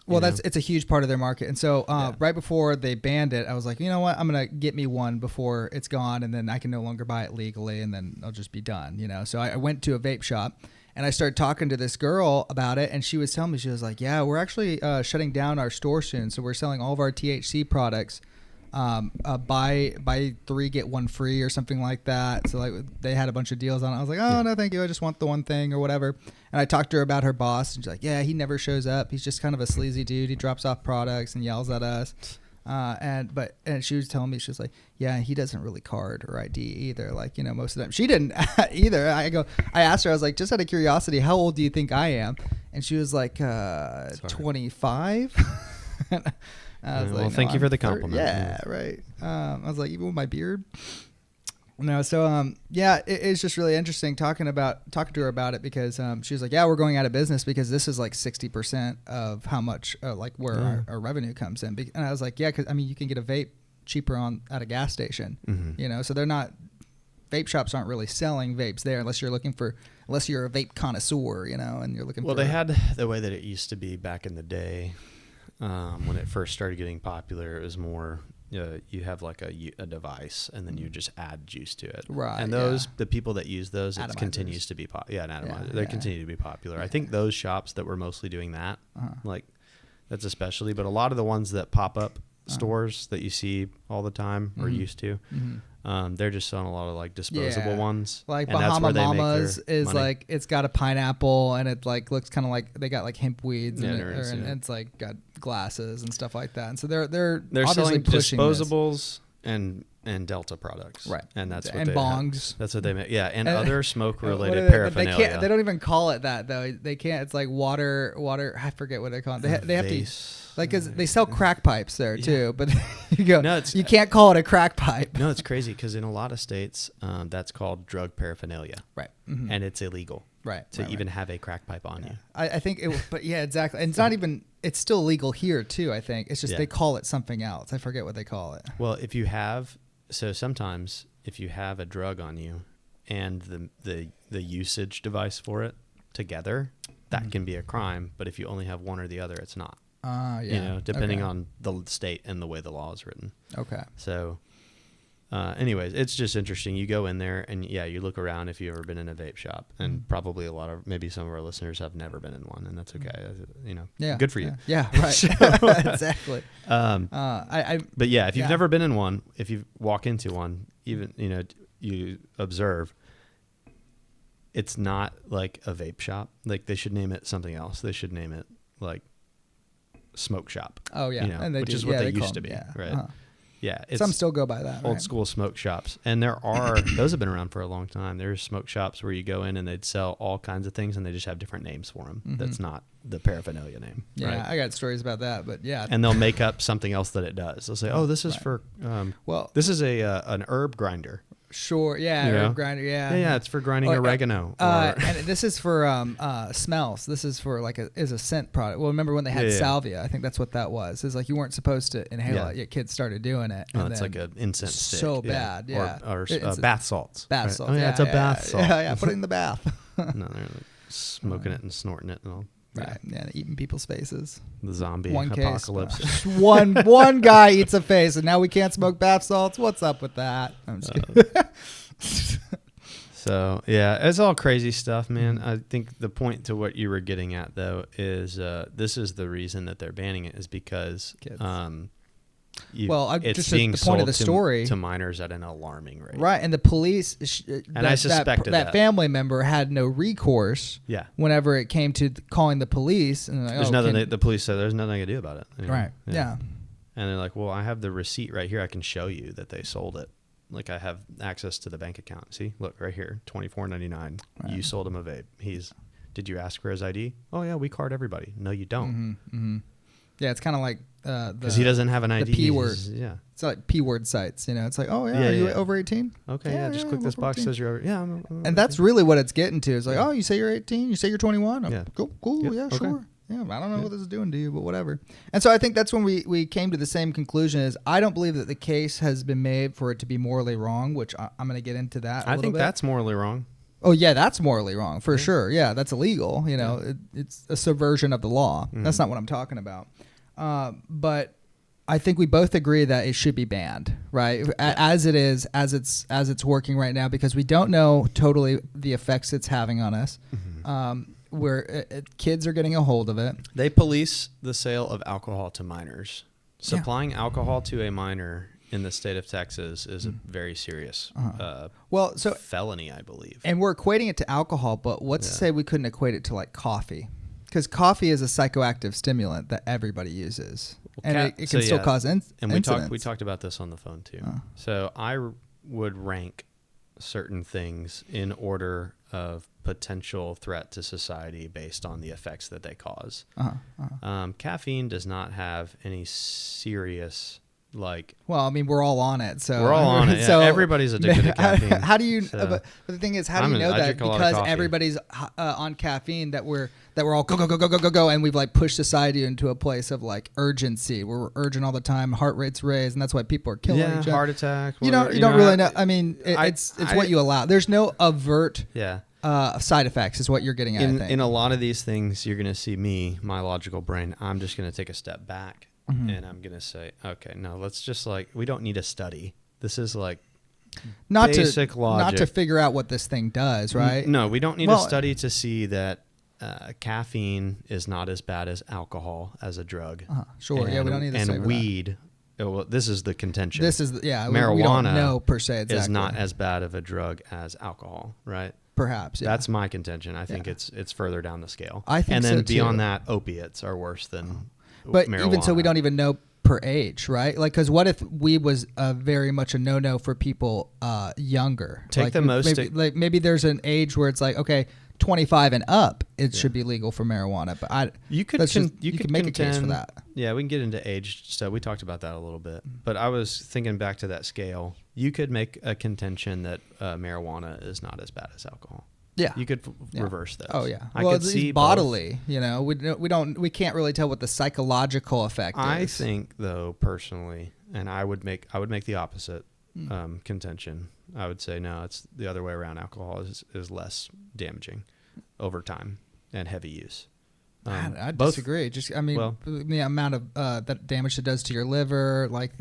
Well, it's a huge part of their market. And so right before they banned it, I was like, you know what? I'm going to get me one before it's gone, and then I can no longer buy it legally, and then I'll just be done, you know? So I went to a vape shop, and I started talking to this girl about it, and she was telling me, she was like, yeah, we're actually shutting down our store soon, so we're selling all of our THC products. Buy 3 get 1 free or something like that. So like they had a bunch of deals on it. I was like, oh no, thank you. I just want the one thing or whatever. And I talked to her about her boss, and she's like, yeah, he never shows up. He's just kind of a sleazy dude. He drops off products and yells at us. And she was telling me, she was like, yeah, he doesn't really card or ID either. Like, you know, most of the time she didn't either. I asked her, I was like, just out of curiosity, how old do you think I am? And she was like, 25. Well, thank you for the compliment. Yeah, right. I was like, even with my beard. No, so it's just really interesting talking to her about it because she was like, yeah, we're going out of business because this is like 60% of how much where our revenue comes in. And I was like, yeah, because I mean you can get a vape cheaper at a gas station, you know. So vape shops aren't really selling vapes there unless you're a vape connoisseur, you know, and you're looking. Well, they had the way that it used to be back in the day. When it first started getting popular, it was more you have like a device and then you just add juice to it. Right. And the people that use those, it continues to be an atomizer. They continue to be popular. I think those shops that were mostly doing that, like that's especially, but a lot of the ones that pop up stores that you see all the time or used to, they're just selling a lot of like disposable ones. Like Bahama Mamas is money. Like it's got a pineapple and it like looks kind of like they got like hemp weeds and it's like got glasses and stuff like that. And so they're selling disposables and Delta products, right? And that's what and bongs. That's what they make. Yeah, and other smoke related paraphernalia. They don't even call it that though. They can't. It's like water. I forget what they call it. They have to. Like, cause they sell crack pipes there too, but you go. No, you can't call it a crack pipe. No, it's crazy because in a lot of states, that's called drug paraphernalia, right? And it's illegal, right? To even have a crack pipe on you. I think it, but yeah, exactly. And it's not even. It's still legal here too. I think it's just they call it something else. I forget what they call it. Well, sometimes if you have a drug on you, and the usage device for it together, that can be a crime. But if you only have one or the other, it's not. You know, depending on the state and the way the law is written. Okay. So, anyways, it's just interesting. You go in there and you look around if you've ever been in a vape shop, and probably maybe some of our listeners have never been in one, and that's okay. You know, good for you. Yeah, right. Exactly. But yeah, if you've never been in one, if you walk into one, even, you know, you observe, it's not like a vape shop. Like they should name it something else. They should name it like smoke shop. Oh yeah, you know, which is what they used to be, right? Yeah, it's some still go by that. old right? school smoke shops, and there are those have been around for a long time. There's smoke shops where you go in and they'd sell all kinds of things, and they just have different names for them. That's not the paraphernalia name. Yeah, right? I got stories about that, but yeah. And they'll make up something else that it does. They'll say, "Oh, this is for this is an herb grinder." Sure. Yeah. You know? Herb grinder. Yeah. Yeah, it's for grinding oregano. And this is for smells. This is for like is a scent product. Well, remember when they had salvia? I think that's what that was. It's like you weren't supposed to inhale it. Yet kids started doing it. Oh, it's like an incense stick. So bad. Yeah. Or bath salts. Bath right? salts. Oh, yeah, it's a bath salt. Yeah. Put it in the bath. No, they're like smoking it and snorting it and all. Right. Yeah. Eating people's faces. The zombie apocalypse. case. one guy eats a face, and now we can't smoke bath salts. What's up with that? I'm just kidding. So yeah, it's all crazy stuff, man. I think the point to what you were getting at though is this is the reason that they're banning it is because Kids. It's just being the sold point of the story to minors at an alarming rate. Right, and the police I suspected that family member had no recourse. Yeah. Whenever it came to calling the police, and like, There's nothing. The police said there's nothing I can do about it. You know? Right. Yeah. And they're like, well, I have the receipt right here. I can show you that they sold it. Like I have access to the bank account. See, look right here, $24.99. Right. You sold him a vape. Did you ask for his ID? Oh yeah, we card everybody. No, you don't. Mm-hmm, mm-hmm. Yeah, it's kind of like because he doesn't have an ID. The P word. Yeah, it's like P word sites. You know, it's like, oh yeah, are you over 18? Okay, yeah, just click this box 18. Says you're over. Yeah, I'm and that's really what it's getting to. It's like, oh, you say you're 18, you say you're 21. Oh, yeah, cool, yep. Yeah, okay. Sure. Yeah, I don't know what this is doing to you, but whatever. And so I think that's when we came to the same conclusion is I don't believe that the case has been made for it to be morally wrong, which I'm going to get into that I think that's morally wrong. Oh, yeah, that's morally wrong for sure. Yeah, that's illegal. You know, it's a subversion of the law. Mm-hmm. That's not what I'm talking about. But I think we both agree that it should be banned, right? As it is, as it's working right now, because we don't know totally the effects it's having on us. Mm-hmm. Where kids are getting a hold of it. They police the sale of alcohol to minors. Supplying alcohol to a minor in the state of Texas is a very serious felony, I believe. And we're equating it to alcohol, but what's to say we couldn't equate it to like coffee? Because coffee is a psychoactive stimulant that everybody uses. And it can still cause incidents. And we talked about this on the phone too. So I would rank certain things in order of potential threat to society based on the effects that they cause. Caffeine does not have any serious well, I mean, we're all on it, so we're all on it. Yeah. So everybody's addicted to caffeine. How do you? So. But the thing is, how do you know that? Because everybody's on caffeine, that we're all go, and we've like pushed society into a place of like urgency. Where we're urgent all the time, heart rates raise, and that's why people are killing each other. Heart attack. You don't really know. I mean, it's what you allow. There's no overt. Side effects is what you're getting at. I think. In a lot of these things, you're going to see my logical brain. I'm just going to take a step back. Mm-hmm. And I'm going to say, okay, no, let's just we don't need a study. This is basic logic. Not to figure out what this thing does, right? No, we don't need a study to see that caffeine is not as bad as alcohol as a drug. Sure, we don't need to and weed. Well, this is the contention. This is marijuana. We don't know per se exactly. Is not as bad of a drug as alcohol, right? Perhaps, yeah. That's my contention. I think it's further down the scale. I think and then so beyond too. that, opiates are worse than. But marijuana. Even so, we don't even know per age, right? Like, because what if weed was very much a no-no for people younger? Maybe there's an age where it's like, okay, 25 and up, it should be legal for marijuana. But you could make a case for that. Yeah, we can get into age stuff. We talked about that a little bit. But I was thinking back to that scale. You could make a contention that marijuana is not as bad as alcohol. Yeah, you could reverse those. Oh yeah, I could see bodily. Both. You know, we can't really tell what the psychological effect is. I think though, personally, and I would make the opposite contention. I would say no, it's the other way around. Alcohol is less damaging over time and heavy use. I disagree. The amount of that damage it does to your liver, like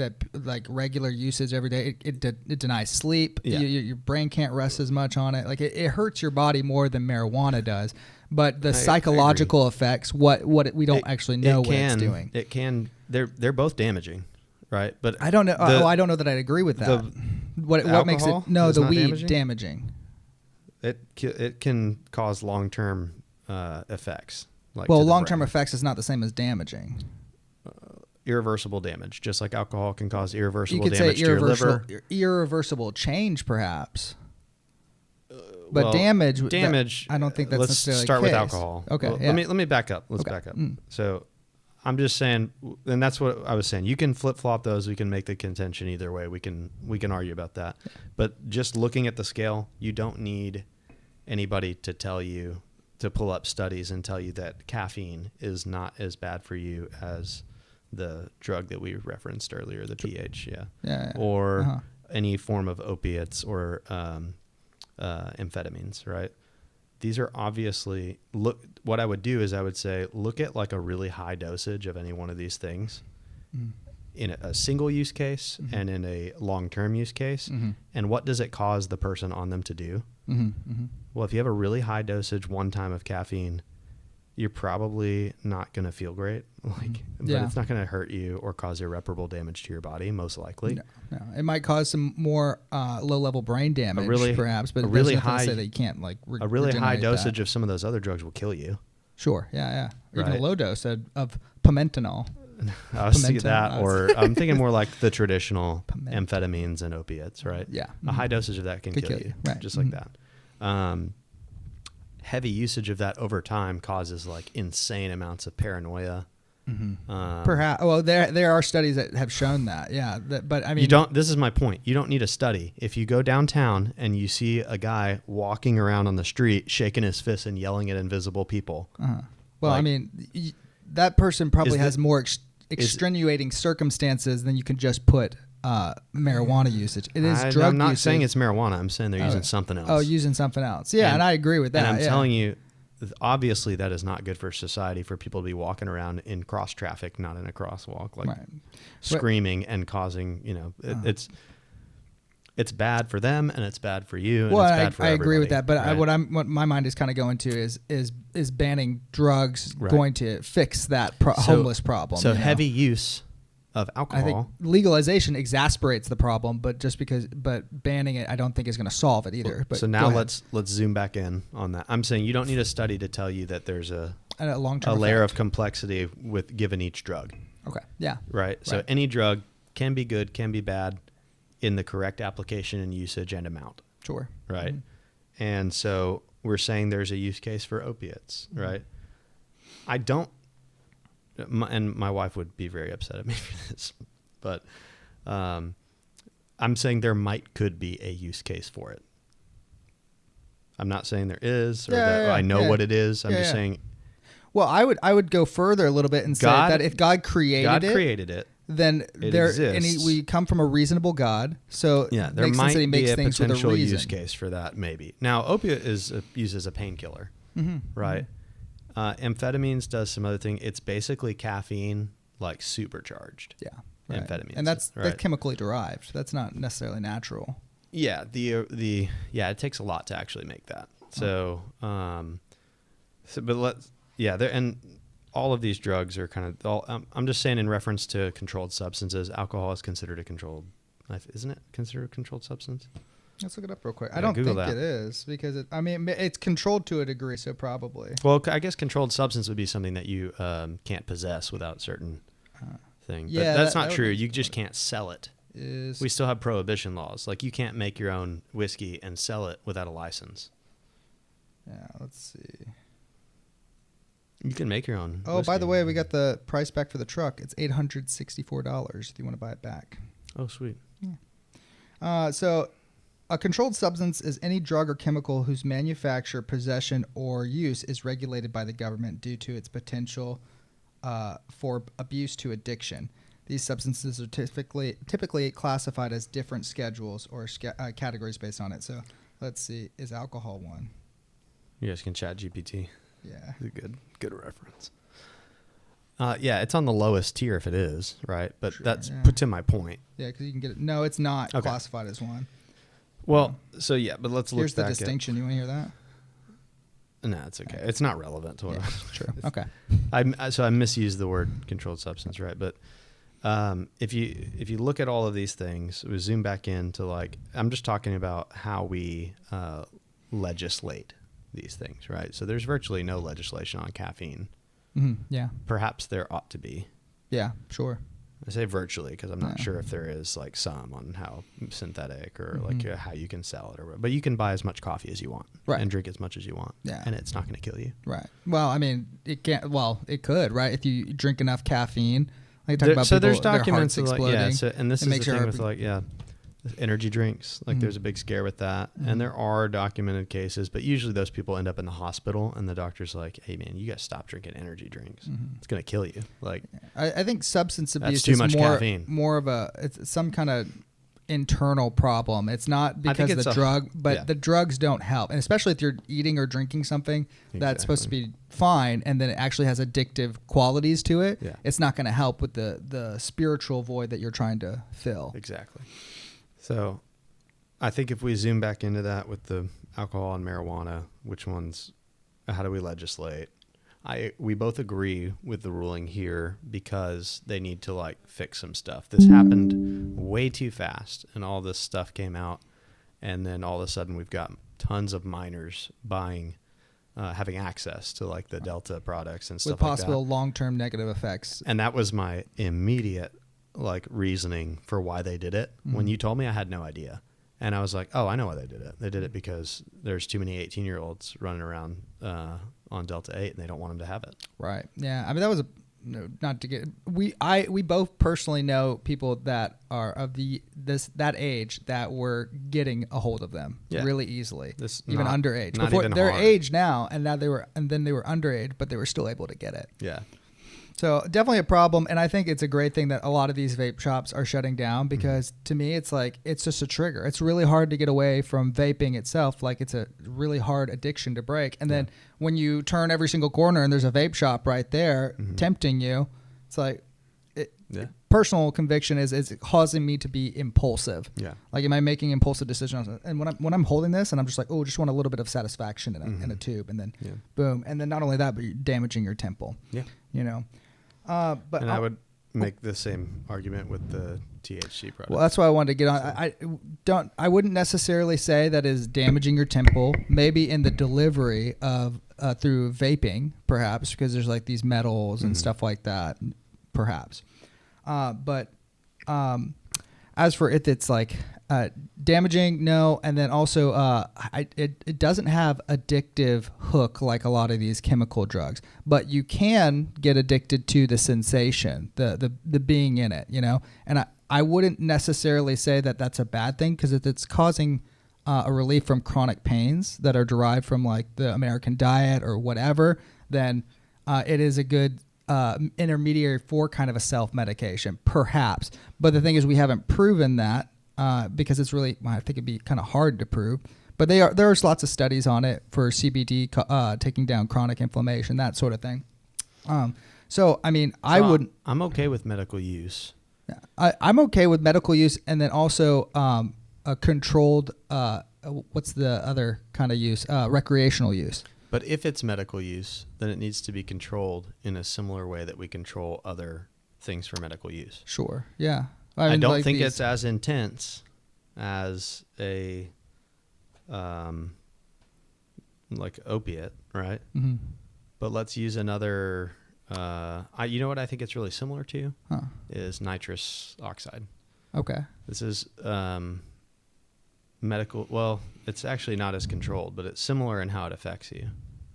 regular usage every day, it denies sleep. Yeah. Your brain can't rest as much on it. Like it hurts your body more than marijuana does. But the psychological effects, what we don't actually know what it's doing. It can. They're both damaging, right? But I don't know. I don't know that I'd agree with that. What makes it? No, the weed damaging. It can cause long-term effects. Long-term effects is not the same as damaging. irreversible damage, just like alcohol can cause You irreversible could say damage to your liver. irreversible change, perhaps. But Well, damage. I don't think that's let's necessarily start the with case. alcohol. Okay. Well, Yeah. let me back up. Let's back up. So I'm just saying, and that's what I was saying. You can flip flop those. We can make the contention either way. We can argue about that. But just looking at the scale, you don't need anybody to tell you to pull up studies and tell you that caffeine is not as bad for you as the drug that we referenced earlier, the pH, or any form of opiates or amphetamines, right? These are obviously, what I would do is I would say, look at like a really high dosage of any one of these things in a single use case and in a long-term use case. And what does it cause the person on them to do? Well, if you have a really high dosage one time of caffeine, you're probably not going to feel great. But it's not going to hurt you or cause irreparable damage to your body, most likely. No. It might cause some more low-level brain damage, perhaps, but a really there's nothing high, to say that you can't like a really high regenerate dosage that. of some of those other drugs will kill you. Sure, yeah. Even a Right. low dose of pimentanol. I was thinking that, or I'm thinking more like the traditional amphetamines and opiates, right? Yeah. A high dosage of that can kill you, right. just like that. Heavy usage of that over time causes like insane amounts of paranoia. Perhaps. Well, there are studies that have shown that. Yeah. But I mean, This is my point. You don't need a study. If you go downtown and you see a guy walking around on the street, shaking his fist and yelling at invisible people. Well, I mean, that person probably has more extenuating circumstances than you can just put marijuana usage. It is drug I'm not usage. saying it's marijuana. I'm saying they're using something else. Oh, using something else. Yeah, and I agree with that. And I'm telling you, obviously that is not good for society for people to be walking around in cross traffic, not in a crosswalk, like screaming and causing, it's bad for them and it's bad for you. And well, it's bad for I agree with everybody, that, but right? what my mind is kind of going to is banning drugs going to fix that homeless problem. So heavy use of alcohol. I think legalization exasperates the problem, but banning it, I don't think is going to solve it either. But so now let's zoom back in on that. I'm saying you don't need a study to tell you that there's a long-term layer of complexity with given each drug. Okay. Yeah. Right. So any drug can be good, can be bad in the correct application and usage and amount. Sure. Right. And so we're saying there's a use case for opiates, right? I don't, and my wife would be very upset at me for this, but I'm saying could be a use case for it. I'm not saying there is, or I know what it is. I'm just saying. Well, I would go further a little bit and say that if God created it, then we come from a reasonable God. So there makes might sense that he makes be a things potential with a reason. use case for that, maybe. Now, opiate is used as a painkiller, right? Amphetamines does some other thing. It's basically caffeine, like supercharged. Yeah, right. Amphetamines, and that's chemically derived. That's not necessarily natural. Yeah, it takes a lot to actually make that. So, and all of these drugs are kind of I'm just saying in reference to controlled substances. Alcohol is considered a controlled, isn't it? Considered a controlled substance? Let's look it up real quick. Yeah, I don't Google think that. it is because it's controlled to a degree, so probably. Well, I guess controlled substance would be something that you can't possess without certain thing. Yeah, but that's not true. You just can't sell it. We still have prohibition laws. Like you can't make your own whiskey and sell it without a license. Yeah, let's see. You can make your own. Oh, by the way, we got the price back for the truck. It's $864 if you want to buy it back. Oh, sweet. Yeah. So a controlled substance is any drug or chemical whose manufacture, possession, or use is regulated by the government due to its potential for abuse to addiction. These substances are typically classified as different schedules or categories based on it. So let's see. Is alcohol one? You guys can chat GPT. Yeah. It's a good reference. It's on the lowest tier if it is, right? But that's to my point. Yeah, because you can get it. No, it's not classified as one. Well, but let's look Here's the back distinction. You want to hear that? No, it's okay. It's not relevant to what True. Okay. I misused the word controlled substance, right? But if you look at all of these things, we zoom back into I'm just talking about how we legislate these things, right? So there's virtually no legislation on caffeine. Yeah. Perhaps there ought to be. Yeah, sure. I say virtually because I'm not sure if there is like some on how synthetic or like how you can sell it or what. But you can buy as much coffee as you want and drink as much as you want. Yeah. And it's not going to kill you. Right. Well, I mean, it can't. Well, it could, right? If you drink enough caffeine. Like There's documents their hearts like, and this is the thing with heart energy drinks. Like there's a big scare with that. And there are documented cases, but usually those people end up in the hospital and the doctor's like, hey man, you got to stop drinking energy drinks. It's going to kill you. Like, I think substance abuse too is much caffeine. more of it's some kind of internal problem. It's not because of the drug, but the drugs don't help. And especially if you're eating or drinking something that's supposed to be fine and then it actually has addictive qualities to it, it's not going to help with the spiritual void that you're trying to fill. Exactly. So I think if we zoom back into that with the alcohol and marijuana, how do we legislate? We both agree with the ruling here because they need to like fix some stuff. This happened way too fast and all this stuff came out. And then all of a sudden we've got tons of minors having access to like the Delta products and stuff like that. With possible long-term negative effects. And that was my immediate like reasoning for why they did it. When you told me, I had no idea. And I was like, oh, I know why they did it. They did it because there's too many 18-year-olds running around on Delta 8 and they don't want them to have it. Right. Yeah. I mean, that was not to get, we both personally know people that are of that age that were getting a hold of them really easily, even underage. Before they're age now, and then they were underage, but they were still able to get it. Yeah. So definitely a problem, and I think it's a great thing that a lot of these vape shops are shutting down because to me it's like it's just a trigger. It's really hard to get away from vaping itself. Like it's a really hard addiction to break. And then when you turn every single corner and there's a vape shop right there tempting you, it's like personal conviction is causing me to be impulsive. Yeah. Like am I making impulsive decisions? And when I'm holding this and I'm just like, oh, just want a little bit of satisfaction in a tube, and then boom, and then not only that, but you're damaging your temple. Yeah. You know. But I would make the same argument with the THC product. Well, that's why I wanted to get on. I wouldn't necessarily say that is damaging your temple. Maybe in the delivery of through vaping, perhaps, because there's like these metals and stuff like that, perhaps. But as for it, it's like damaging, no, and then also it doesn't have addictive hook like a lot of these chemical drugs, but you can get addicted to the sensation, the being in it, you know. And I wouldn't necessarily say that that's a bad thing because if it's causing a relief from chronic pains that are derived from like the American diet or whatever, then it is a good intermediary for kind of a self-medication, perhaps. But the thing is, we haven't proven that because it's really, I think it'd be kind of hard to prove. But there's lots of studies on it for CBD taking down chronic inflammation, that sort of thing. So I mean, I'm okay with medical use. I'm okay with medical use, and then also a controlled. What's the other kind of use? Recreational use. But if it's medical use, then it needs to be controlled in a similar way that we control other things for medical use. Sure. Yeah. I don't think it's as intense as a like opiate, right? Mm-hmm. But let's use another. You know what I think it's really similar to is nitrous oxide. Okay. This is medical. Well, it's actually not as controlled, but it's similar in how it affects you,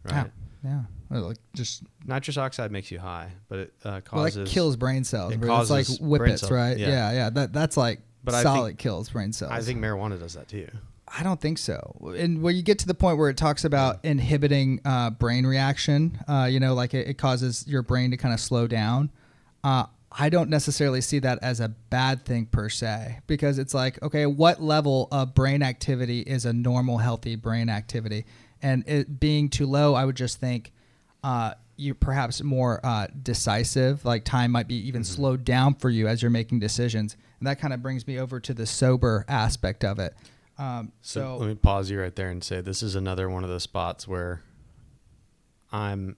right? Yeah. Like just nitrous oxide makes you high, but it causes. Well, it kills brain cells. It's like whippets, right? Yeah. That's like solid kills brain cells. I think marijuana does that too. I don't think so. And when you get to the point where it talks about inhibiting brain reaction, like it causes your brain to kind of slow down. I don't necessarily see that as a bad thing per se, because it's like, okay, what level of brain activity is a normal, healthy brain activity? And it being too low, I would just think you're perhaps more decisive, like time might be even slowed down for you as you're making decisions. And that kind of brings me over to the sober aspect of it. So let me pause you right there and say this is another one of the spots where I'm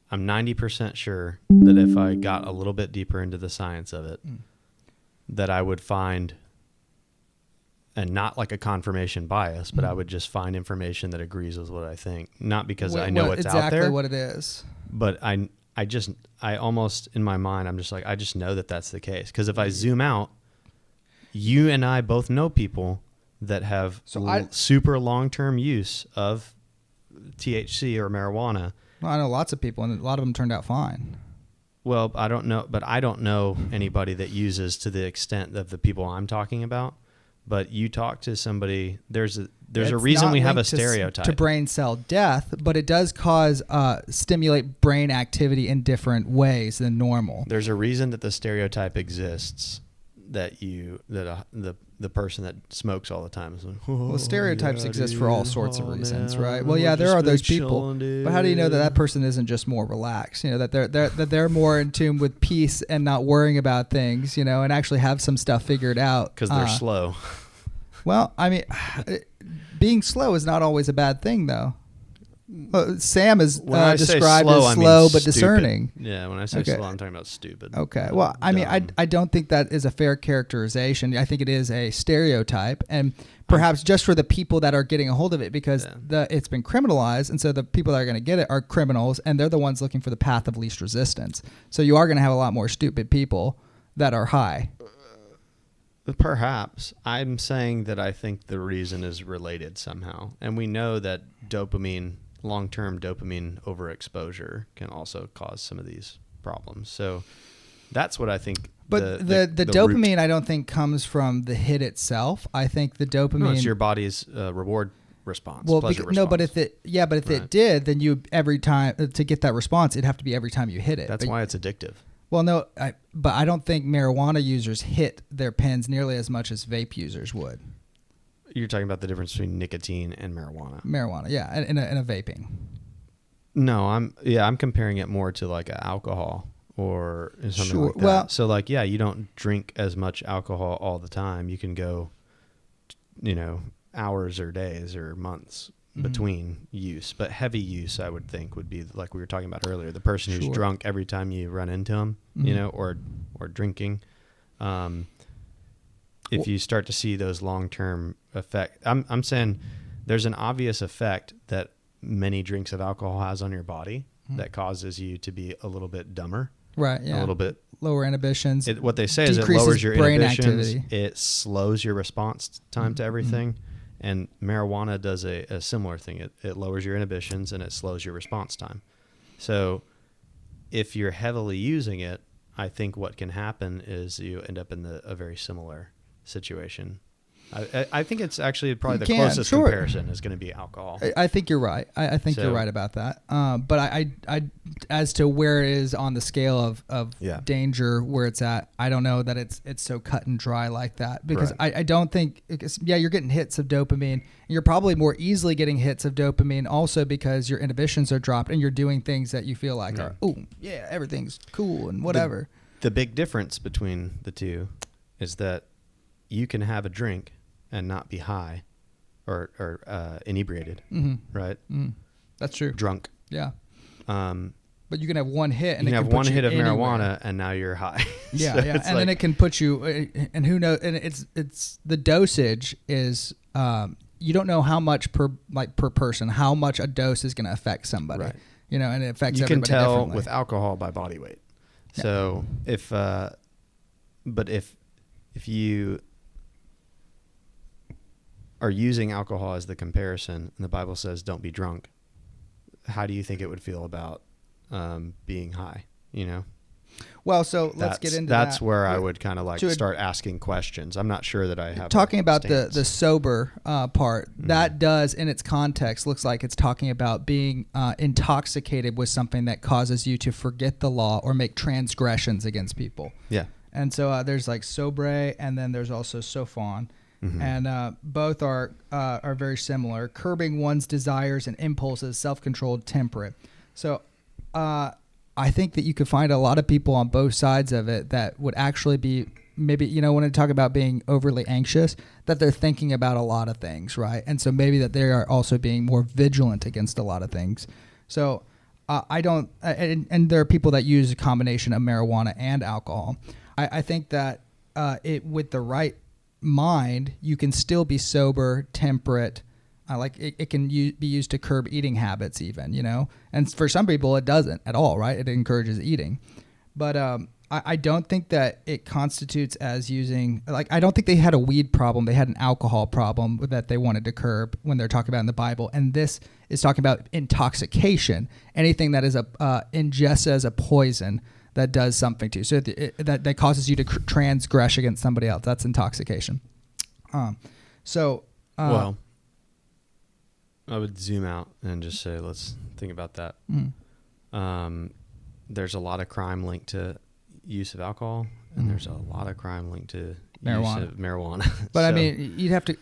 90% sure that if I got a little bit deeper into the science of it, that I would find, and not like a confirmation bias, but I would just find information that agrees with what I think. Not because I know it's out there. Exactly what it is. But I almost in my mind, I'm just like, I just know that that's the case. Because if I zoom out, you and I both know people that have super long-term use of THC or marijuana. Well, I know lots of people, and a lot of them turned out fine. Well, I don't know anybody that uses to the extent of the people I'm talking about. But you talk to somebody, there's a reason we have a stereotype. To brain cell death, but it does cause stimulate brain activity in different ways than normal. There's a reason that the stereotype exists that the person that smokes all the time is like, well, stereotypes exist for all sorts of reasons, right? Well, yeah, there are those people, but how do you know that person isn't just more relaxed? You know, that they're more in tune with peace and not worrying about things, you know, and actually have some stuff figured out because they're slow. Well, I mean, being slow is not always a bad thing, though. Sam is described as slow but discerning. Yeah, when I say slow, I'm talking about stupid. Okay. Well, I mean, I don't think that is a fair characterization. I think it is a stereotype, and perhaps just for the people that are getting a hold of it, because it's been criminalized, and so the people that are going to get it are criminals, and they're the ones looking for the path of least resistance. So you are going to have a lot more stupid people that are high. Perhaps. I'm saying that I think the reason is related somehow, and we know that long-term dopamine overexposure can also cause some of these problems. So that's what I think. But the dopamine, root. I don't think comes from the hit itself. I think the dopamine. No, it's your body's reward response. Well, response. No, but if it did, then you every time to get that response, it'd have to be every time you hit it. That's why it's addictive. Well, no, but I don't think marijuana users hit their pens nearly as much as vape users would. You're talking about the difference between nicotine and marijuana. Marijuana, yeah, in a vaping. No, I'm comparing it more to like alcohol or something like that. Well, so like, yeah, you don't drink as much alcohol all the time. You can go, hours or days or months between use. But heavy use, I would think, would be like we were talking about earlier. The person who's drunk every time you run into them, or drinking. If you start to see those long-term effects, I'm saying there's an obvious effect that many drinks of alcohol has on your body that causes you to be a little bit dumber. Right, yeah. A little bit. Lower inhibitions. What they say is it lowers your inhibitions. Activity. It slows your response time to everything. And marijuana does a similar thing. It lowers your inhibitions and it slows your response time. So if you're heavily using it, I think what can happen is you end up in a very similar situation. I think it's actually probably the closest comparison is going to be alcohol. I think you're right. I think you're right about that. But I as to where it is on the scale of danger, where it's at, I don't know that it's so cut and dry like that, because I don't think, you're getting hits of dopamine. You're probably more easily getting hits of dopamine also because your inhibitions are dropped and you're doing things that you feel like are, everything's cool and whatever. The big difference between the two is that you can have a drink and not be high or inebriated, right? That's true. Drunk. Yeah. But you can have one hit and you can have one hit of marijuana and now you're high. Yeah, so and then it can put you, and who knows, and it's the dosage is, you don't know how much per person, how much a dose is going to affect somebody, right. And it affects everybody differently. You can tell with alcohol by body weight. Yeah. So if you are using alcohol as the comparison, and the Bible says don't be drunk, how do you think it would feel about being high? Well, so let's get into that. That's where I would kind of start asking questions. I'm not sure that I have talking about the sober part. That does, in its context, looks like it's talking about being intoxicated with something that causes you to forget the law or make transgressions against people. Yeah. And so there's like sobre, and then there's also sophon. And both are very similar. Curbing one's desires and impulses, self-controlled, temperate. So I think that you could find a lot of people on both sides of it that would actually be maybe, when I talk about being overly anxious, that they're thinking about a lot of things, right? And so maybe that they are also being more vigilant against a lot of things. So I don't, and there are people that use a combination of marijuana and alcohol. I think that with the right mind, you can still be sober, temperate, Like it can be used to curb eating habits even, and for some people it doesn't at all, right? It encourages eating. But I don't think that it constitutes as using, I don't think they had a weed problem. They had an alcohol problem that they wanted to curb when they're talking about in the Bible. And this is talking about intoxication, anything that is ingested as a poison that does something to you. So that causes you to transgress against somebody else. That's intoxication. Well, I would zoom out and just say, let's think about that. There's a lot of crime linked to use of alcohol, and there's a lot of crime linked to use of marijuana. But I mean, you'd have to.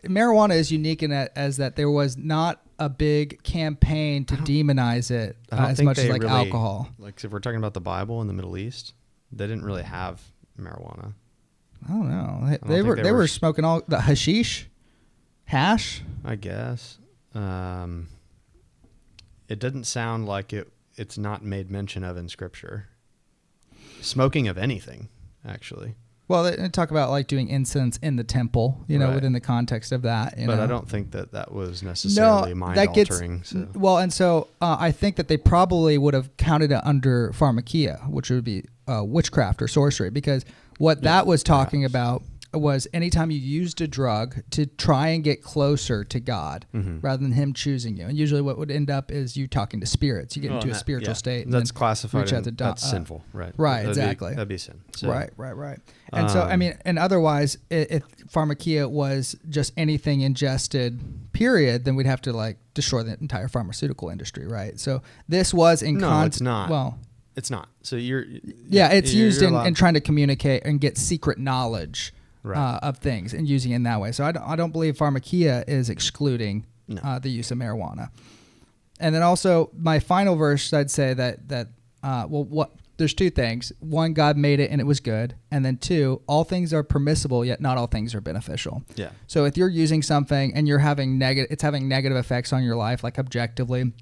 Marijuana is unique in that as that there was not a big campaign to demonize it as much as like really, alcohol. Like if we're talking about the Bible in the Middle East, they didn't really have marijuana. I don't know. They were smoking all the hashish, hash. I guess. It doesn't sound like it's not made mention of in Scripture. Smoking of anything, actually. Well, they talk about like doing incense in the temple, within the context of that. But I don't think that was necessarily mind-altering. Well, and so I think that they probably would have counted it under pharmakia, which would be witchcraft or sorcery, because what that was talking about was anytime you used a drug to try and get closer to God rather than him choosing you. And usually what would end up is you talking to spirits. You get into a spiritual state. And that's classified that's sinful, right? Right, exactly. That'd be sin. So, Right. And so, I mean, and otherwise, if pharmakia was just anything ingested, period, then we'd have to like destroy the entire pharmaceutical industry, right? So this was in it's not. Well, it's not. So it's used in trying to communicate and get secret knowledge. Right. Of things and using it in that way. So I don't believe pharmakia is excluding the use of marijuana. And then also my final verse, I'd say that there's two things. One, God made it and it was good. And then two, all things are permissible, yet not all things are beneficial. Yeah. So if you're using something and you're having it's having negative effects on your life, like objectively,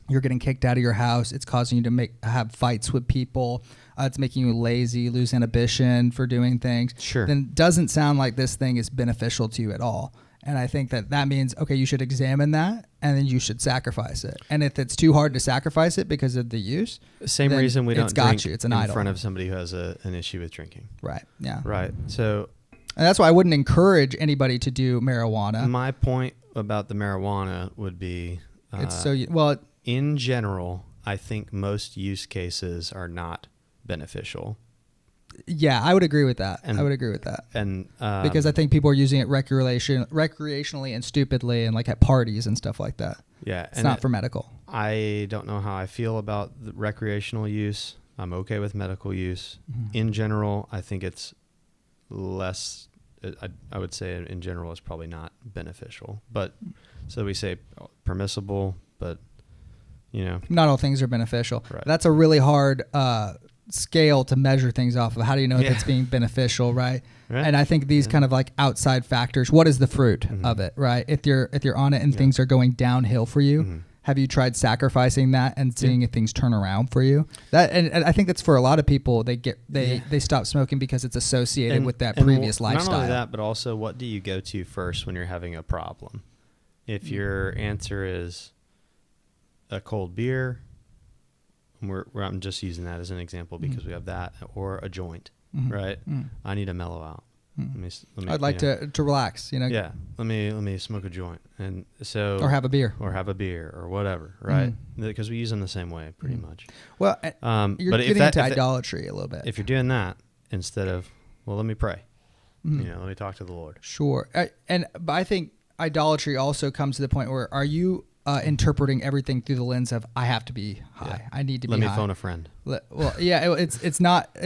you're getting kicked out of your house. It's causing you to have fights with people. It's making you lazy, lose inhibition for doing things. Sure. Then it doesn't sound like this thing is beneficial to you at all. And I think that means, okay, you should examine that and then you should sacrifice it. And if it's too hard to sacrifice it because of the use, same reason we don't drink it's an in idol. front of somebody who has an issue with drinking. Right. Yeah. Right. So, and that's why I wouldn't encourage anybody to do marijuana. My point about the marijuana would be, in general, I think most use cases are not beneficial. Yeah, I would agree with that. And because I think people are using it recreationally and stupidly and like at parties and stuff like that. Yeah. It's not for medical. I don't know how I feel about the recreational use. I'm okay with medical use. In general, I think it's less, I would say in general, it's probably not beneficial. But so we say permissible, but not all things are beneficial. Right. That's a really hard scale to measure things off of. How do you know if it's being beneficial, right? And I think these kind of like outside factors, what is the fruit of it, right? If you're on it and things are going downhill for you, have you tried sacrificing that and seeing if things turn around for you? That and I think that's for a lot of people. They stop smoking because it's associated with that previous lifestyle. Not only that, but also what do you go to first when you're having a problem? If your answer is a cold beer, I'm just using that as an example because we have that, or a joint, right? I need to mellow out. I'd like to relax, Yeah, let me smoke a joint, and so or have a beer, or whatever, right? Because we use them the same way, pretty much. Well, you're getting into idolatry a little bit. If you're doing that instead of, well, let me pray, let me talk to the Lord. Sure, but I think idolatry also comes to the point where are you interpreting everything through the lens of I have to be high. Yeah. I need to be high. Let me phone a friend. It's not.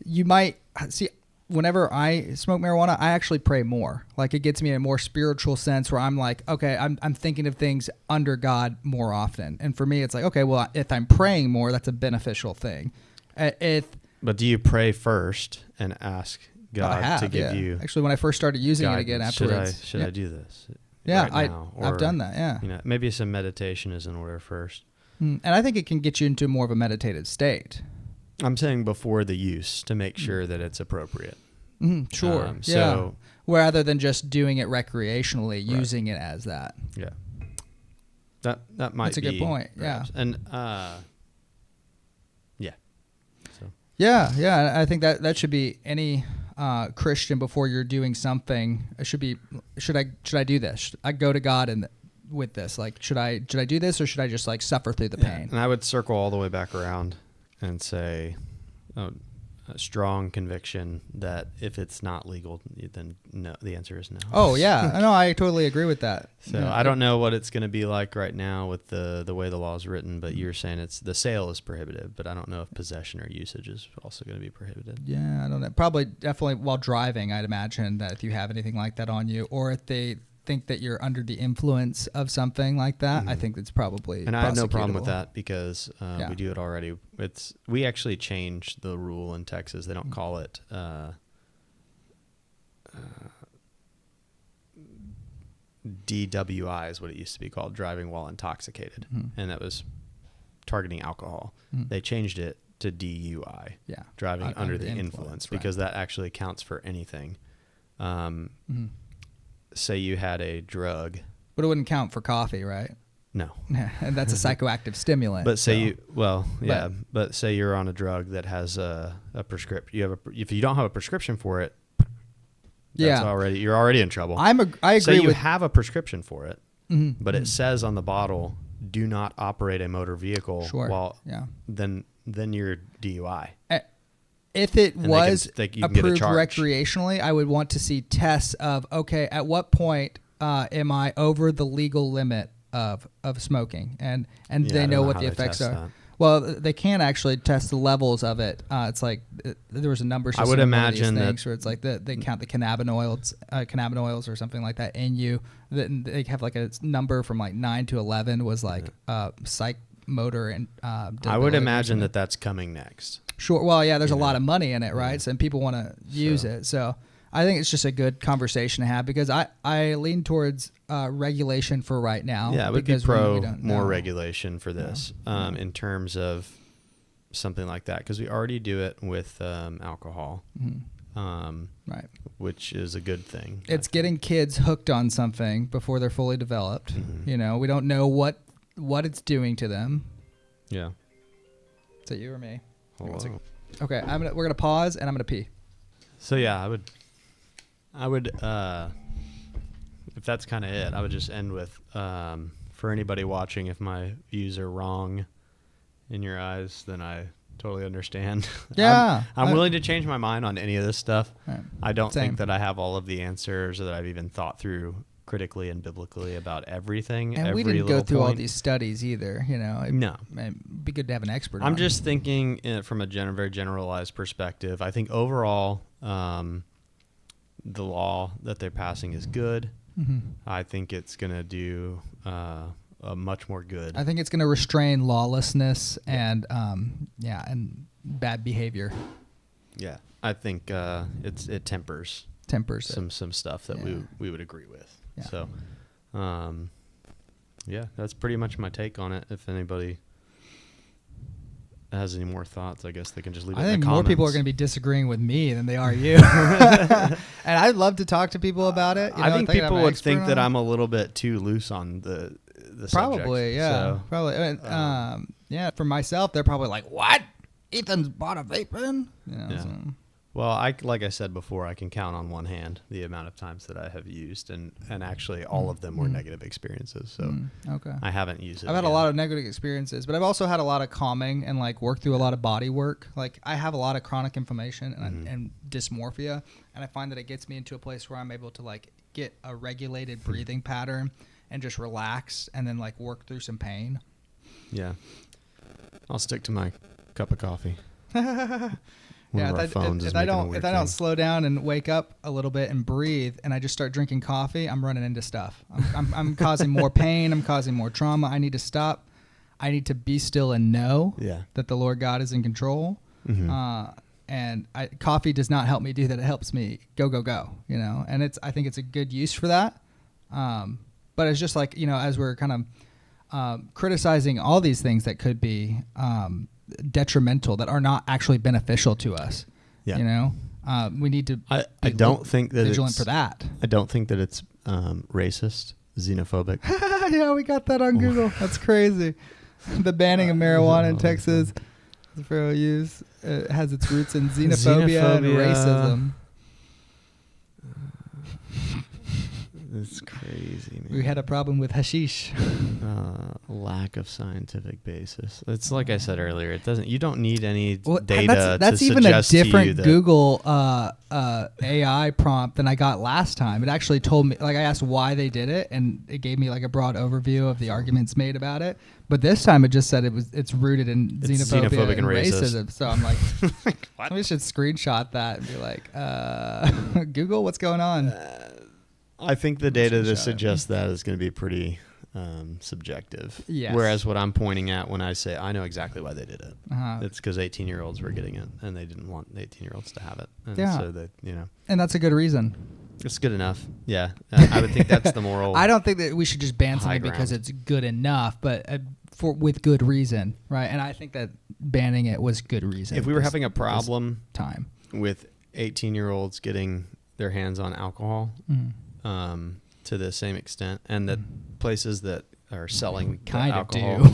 You might see. Whenever I smoke marijuana, I actually pray more. Like it gets me in a more spiritual sense where I'm like, okay, I'm thinking of things under God more often. And for me, it's like, okay, well, if I'm praying more, that's a beneficial thing. But do you pray first and ask God to give you? Actually, when I first started using it again afterwards, should I do this? Yeah, right now? I've done that. Yeah, maybe some meditation is in order first. And I think it can get you into more of a meditative state. I'm saying before the use to make sure that it's appropriate. Sure. So rather than just doing it recreationally, Right. using it as that. yeah, that might That's a be good point. perhaps. Yeah. And yeah. So Yeah. I think that should be any Christian before you're doing something. It should be, should I do this? Should I go to God and with this? Like, should I do this, or should I just like suffer through the pain? And I would circle all the way back around and say, a strong conviction that if it's not legal, then no. The answer is no. Oh yeah, no, I totally agree with that. So Yeah. I don't know what it's going to be like right now with the way the law is written, but you're saying it's the sale is prohibited, but I don't know if possession or usage is also going to be prohibited. Yeah, I don't know. Probably, definitely while driving, I'd imagine that if you have anything like that on you, or if they think that you're under the influence of something like that, I think it's probably And I have no problem with prosecutable. that because we do it already. We actually changed the rule in Texas. They don't call it DWI is what it used to be called, driving while intoxicated, and that was targeting alcohol. They changed it to DUI, Yeah, driving under the influence, right. because that actually counts for anything. Say you had a drug. But it wouldn't count for coffee, right? No. And that's a psychoactive stimulant. But say so- but say you're on a drug that has a prescription. If you don't have a prescription for it, you're already in trouble. I agree Say you with. have a prescription for it, but Mhm. it says on the bottle, "Do not operate a motor vehicle." Sure. While Yeah. then you're DUI. If it And was you can get a approved charge. recreationally, I would want to see tests of, okay, at what point am I over the legal limit of smoking? And Yeah, I they don't know know what how the they effects test are. that. Well, they can actually test the levels of it. It's like there was a number system. would in one of these imagine that- things where it's like they count the cannabinoids or something like that in you. They have like a number from like 9 to 11 was like psych motor and I would debility or imagine something. that's coming next. Sure. Well, yeah, there's a You lot know? of money in it, right? Yeah. So, and people want to use So- it. So I think it's just a good conversation to have because I lean towards regulation for right now. Yeah, I would be because we pro don't more know. regulation for this in terms of something like that, because we already do it with alcohol, Right. which is a good thing. It's getting kids hooked on something before they're fully developed. You know, we don't know what it's doing to them. Yeah. Is it you or me? Hello. Okay, we're gonna pause and I'm gonna pee. So yeah, I would if that's kind of it, I would just end with for anybody watching, if my views are wrong in your eyes, then I totally understand. Yeah. I'm willing to change my mind on any of this stuff. Right. I don't Same. think that I have all of the answers, or that I've even thought through critically and biblically about everything. And we every didn't go little through all point. these studies either. You know, No. it'd be good to have an expert. I'm on. just thinking from a very generalized perspective. I think overall, the law that they're passing is good. I think it's going to do a much more good. I think it's going to restrain lawlessness and and bad behavior. Yeah, I think it tempers Tempers some stuff that Yeah. we would agree with. Yeah. So, yeah, that's pretty much my take on it. If anybody has any more thoughts, I guess they can just leave it I in think the more comments. people are going to be disagreeing with me than they are you. And I'd love to talk to people about it. You I know, think I'm people an would expert think on that it. I'm a little bit too loose on the subject. Probably, yeah. So, Probably. And, yeah, for myself, they're probably like, what? Ethan's bought a vape pen? You know, Yeah. so. well, like I said before, I can count on one hand the amount of times that I have used, and actually all of them were negative experiences. So Okay. I haven't used it. I've had a again. lot of negative experiences, but I've also had a lot of calming and like worked through a lot of body work. Like I have a lot of chronic inflammation and dysmorphia, and I find that it gets me into a place where I'm able to like get a regulated breathing pattern and just relax and then like work through some pain. Yeah, I'll stick to my cup of coffee. Yeah, One of our phones is if I making a don't weird if I don't thing. slow down and wake up a little bit and breathe, and I just start drinking coffee, I'm running into stuff. I'm causing more pain. I'm causing more trauma. I need to stop. I need to be still and know that the Lord God is in control. And coffee does not help me do that. It helps me go. You know, and I think it's a good use for that. But it's just like, you know, as we're kind of criticizing all these things that could be detrimental, that are not actually beneficial to us. Yeah. You know, We need to. I don't think that vigilant it's for that. I don't think that it's racist, xenophobic. Yeah, we got that on Google. That's crazy. The banning of marijuana in Texas for use has its roots in xenophobia and racism. It's crazy, man. We had a problem with hashish. Lack of scientific basis. It's like I said earlier. It doesn't. You don't need any data. That's to even a suggest to you different that Google AI prompt than I got last time. It actually told me, like, I asked why they did it, and it gave me like a broad overview of the arguments made about it. But this time it just said it's rooted in xenophobic and racism. So I'm like, we should screenshot that and be like, Google, what's going on? I think the data to suggest that is going to be pretty subjective. Yes. Whereas what I'm pointing at when I say I know exactly why they did it, Uh-huh. it's because 18-year-olds were getting it and they didn't want 18-year-olds to have it. And Yeah. so that, And that's a good reason. it's good enough. Yeah. I would think that's the moral. I don't think that we should just ban something high because ground. it's good enough, but with good reason, right? And I think that banning it was good reason. If we were having a problem time with 18-year-olds getting their hands on alcohol to the same extent, and the places that are selling kind of alcohol. do.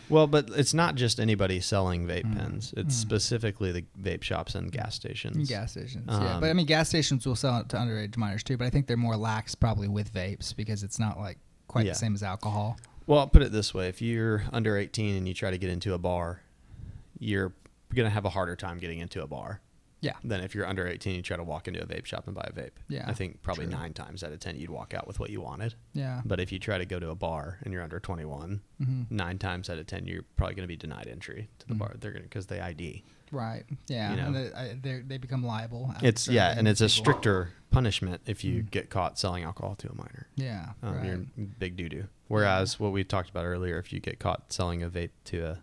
Well, but it's not just anybody selling vape pens. It's specifically the vape shops and gas stations. Gas stations, yeah. But I mean, gas stations will sell it to underage minors too, but I think they're more lax probably with vapes because it's not like quite the same as alcohol. Well, I'll put it this way. If you're under 18 and you try to get into a bar, you're going to have a harder time getting into a bar. Yeah. Than if you're under 18 and you try to walk into a vape shop and buy a vape. Yeah. I think probably True. 9 times out of 10 you'd walk out with what you wanted. Yeah. But if you try to go to a bar and you're under 21, 9 times out of 10 you're probably going to be denied entry to the bar. They're going because they ID. Right. Yeah. And they become liable. It's and it's a people. stricter punishment if you get caught selling alcohol to a minor. Yeah. Right. You're in big doo-doo. Whereas what we talked about earlier, if you get caught selling a vape to a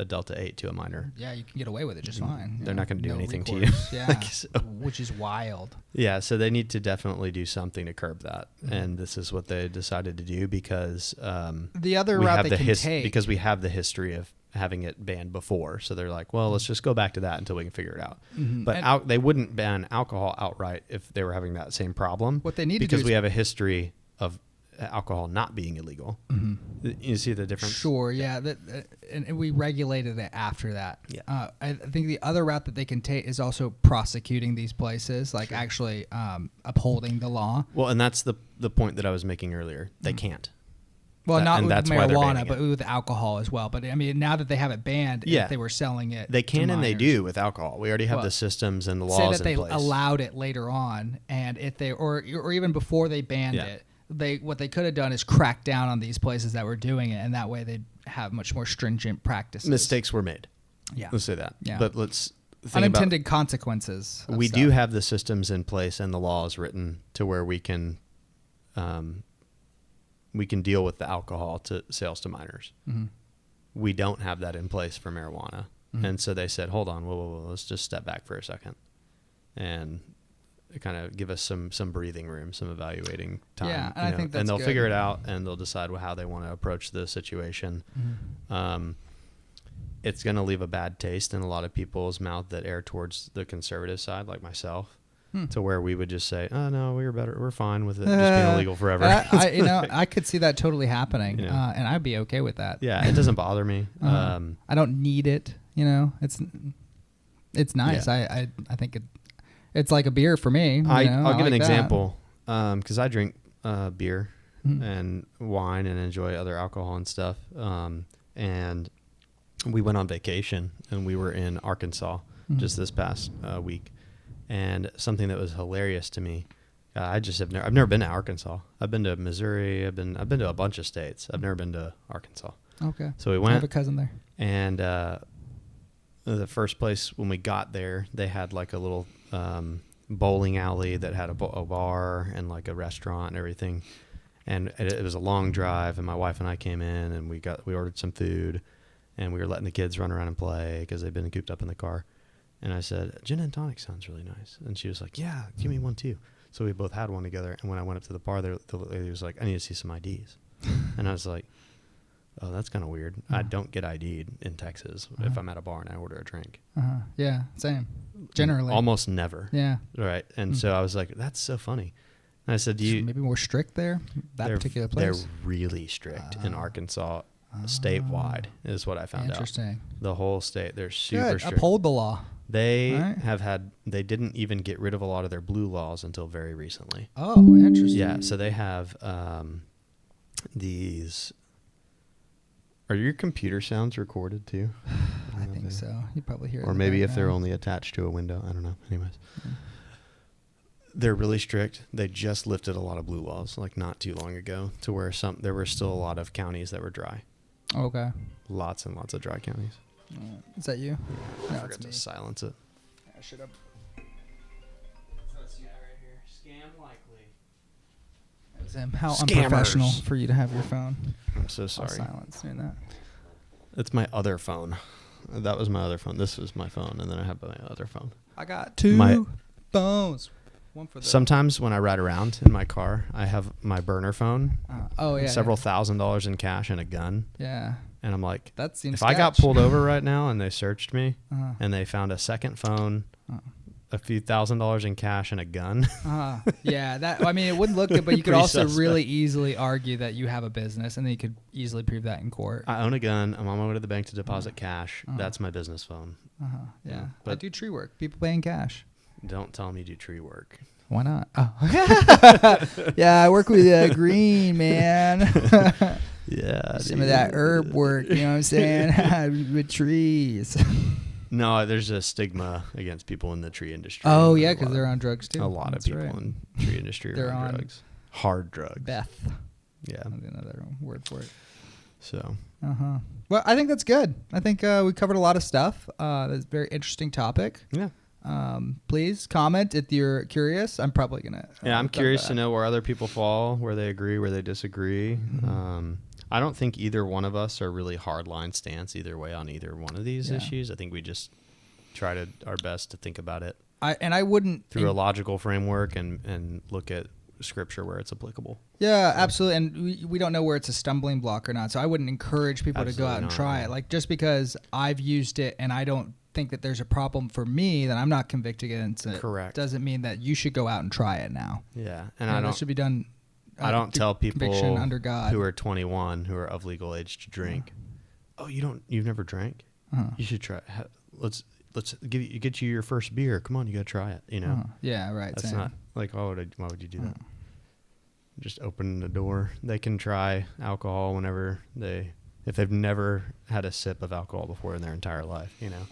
Delta 8 to a minor. Yeah, you can get away with it just fine. They're not going to do anything recourse. to you. Yeah, so. Which is wild. Yeah, so they need to definitely do something to curb that, and this is what they decided to do because the other route they can take, because we have the history of having it banned before. So they're like, well, let's just go back to that until we can figure it out. But they wouldn't ban alcohol outright if they were having that same problem. What they need to do because is we have a history of alcohol not being illegal. You see the difference? Sure, yeah. And we regulated it after that. Yeah. I think the other route that they can take is also prosecuting these places, like actually upholding the law. Well, and that's the point that I was making earlier. They can't. Well, not with that's why they're marijuana, banning but it. with alcohol as well. But I mean, now that they have it banned, if they were selling it, they can to and they minors, do with alcohol. We already have the systems and the laws say that they in place. allowed it later on, and if they or even before they banned it, what they could have done is crack down on these places that were doing it, and that way they'd have much more stringent practices. Mistakes were made. Yeah, Let's say that. Yeah, but let's think unintended consequences. We do have the systems in place and the laws written to where we can deal with the alcohol to sales to minors. We don't have that in place for marijuana, and so they said, "Hold on, whoa, let's just step back for a second, and kind of give us some breathing room, some evaluating time." Yeah, and I think that's and they'll good. figure it out, and they'll decide how they want to approach the situation. It's going to leave a bad taste in a lot of people's mouth that err towards the conservative side, like myself. To where we would just say, "Oh no, we're fine with it just being illegal forever." I could see that totally happening, and I'd be okay with that. Yeah, it doesn't bother me. I don't need it. It's nice. Yeah. I think it's like a beer for me. I'll give like an that. example because I drink beer and wine and enjoy other alcohol and stuff. And we went on vacation and we were in Arkansas just this past week. And something that was hilarious to me, I've never been to Arkansas. I've been to Missouri. I've been to a bunch of states. I've never been to Arkansas. Okay. So we went. I have a cousin there. And the first place when we got there, they had like a little bowling alley that had a bar and like a restaurant and everything. And it was a long drive. And my wife and I came in and we ordered some food, and we were letting the kids run around and play because they've been cooped up in the car. And I said, "Gin and tonic sounds really nice." And she was like, "Yeah, give me one too." So we both had one together. And when I went up to the bar, the lady was like, "I need to see some IDs." And I was like, "Oh, that's kind of weird. I don't get ID'd in Texas if I'm at a bar and I order a drink." Yeah, same. Generally. almost never. Yeah. Right. And so I was like, that's so funny. And I said, maybe more strict there, that particular place? They're really strict in Arkansas, statewide, is what I found out. Interesting. The whole state, they're super strict. Uphold the law. They they didn't even get rid of a lot of their blue laws until very recently. Oh, interesting. Yeah. So they have these. Are your computer sounds recorded too? I think so. You probably hear it. Or maybe if they're only attached to a window. I don't know. Anyways. They're really strict. They just lifted a lot of blue laws like not too long ago to where there were still a lot of counties that were dry. Okay. Lots and lots of dry counties. Is that you? Yeah, I forgot to silence it. I should have. Let's see that right here. Scam likely. Sam, how unprofessional for you to have your phone. I'm so sorry. Silence doing that. It's my other phone. That was my other phone. This was my phone, and then I have my other phone. I got two phones. One for the Sometimes when I ride around in my car, I have my burner phone. Several $1,000s in cash and a gun. Yeah. And I'm like, that seems if I got pulled over right now and they searched me and they found a second phone, a few $1,000s in cash and a gun. Yeah, that. I mean, it wouldn't look good, but you could also suspect. really easily argue that you have a business, and then you could easily prove that in court. I own a gun. I'm on my way to the bank to deposit cash. That's my business phone. Yeah, but I do tree work. People paying cash. Don't tell me you do tree work. Why not? Oh. Yeah, I work with green, man. Yeah. Some of that herb work, you know what I'm saying? With trees. No, there's a stigma against people in the tree industry. Oh, yeah, because they're on drugs, too. A lot of people in tree industry are on drugs. Hard drugs. Meth. Yeah. Another word for it. So. Well, I think that's good. I think we covered a lot of stuff. That's a very interesting topic. Yeah. Please comment if you're curious. I'm probably going to. Yeah, I'm curious to know where other people fall, where they agree, where they disagree. I don't think either one of us are really hardline stance either way on either one of these issues. I think we just try our best to think about it. I wouldn't through a logical framework and look at scripture where it's applicable. Yeah, absolutely. And we don't know where it's a stumbling block or not. So I wouldn't encourage people to go out and try it. Like, just because I've used it and I don't think that there's a problem for me that I'm not convicted against it. Correct. Doesn't mean that you should go out and try it now. Yeah. And I don't. That should be done. I don't tell people under God who are 21 who are of legal age to drink. Oh, you've never drank? You should try. Let's get you your first beer. Come on, you gotta try it. You know. Yeah, right. That's not like why would you do that? Just open the door. They can try alcohol whenever if they've never had a sip of alcohol before in their entire life. You know.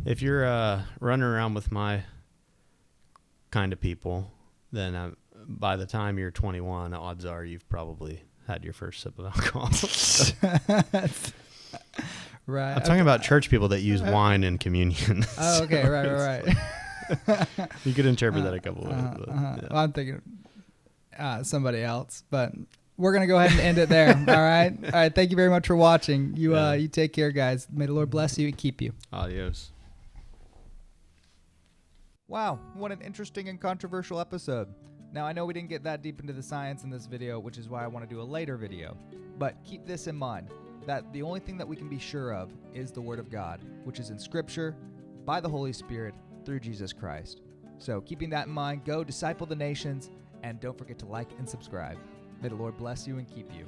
If you're running around with my kind of people, then by the time you're 21, odds are you've probably had your first sip of alcohol. Right. I'm talking about church people that use wine in communion. Oh, okay. Right. You could interpret that a couple ways. Well, I'm thinking somebody else, but we're going to go ahead and end it there. All right. All right. Thank you very much for watching. You take care, guys. May the Lord bless you and keep you. Adios. Wow. What an interesting and controversial episode. Now, I know we didn't get that deep into the science in this video, which is why I want to do a later video. But keep this in mind, that the only thing that we can be sure of is the Word of God, which is in Scripture, by the Holy Spirit, through Jesus Christ. So keeping that in mind, go disciple the nations, and don't forget to like and subscribe. May the Lord bless you and keep you.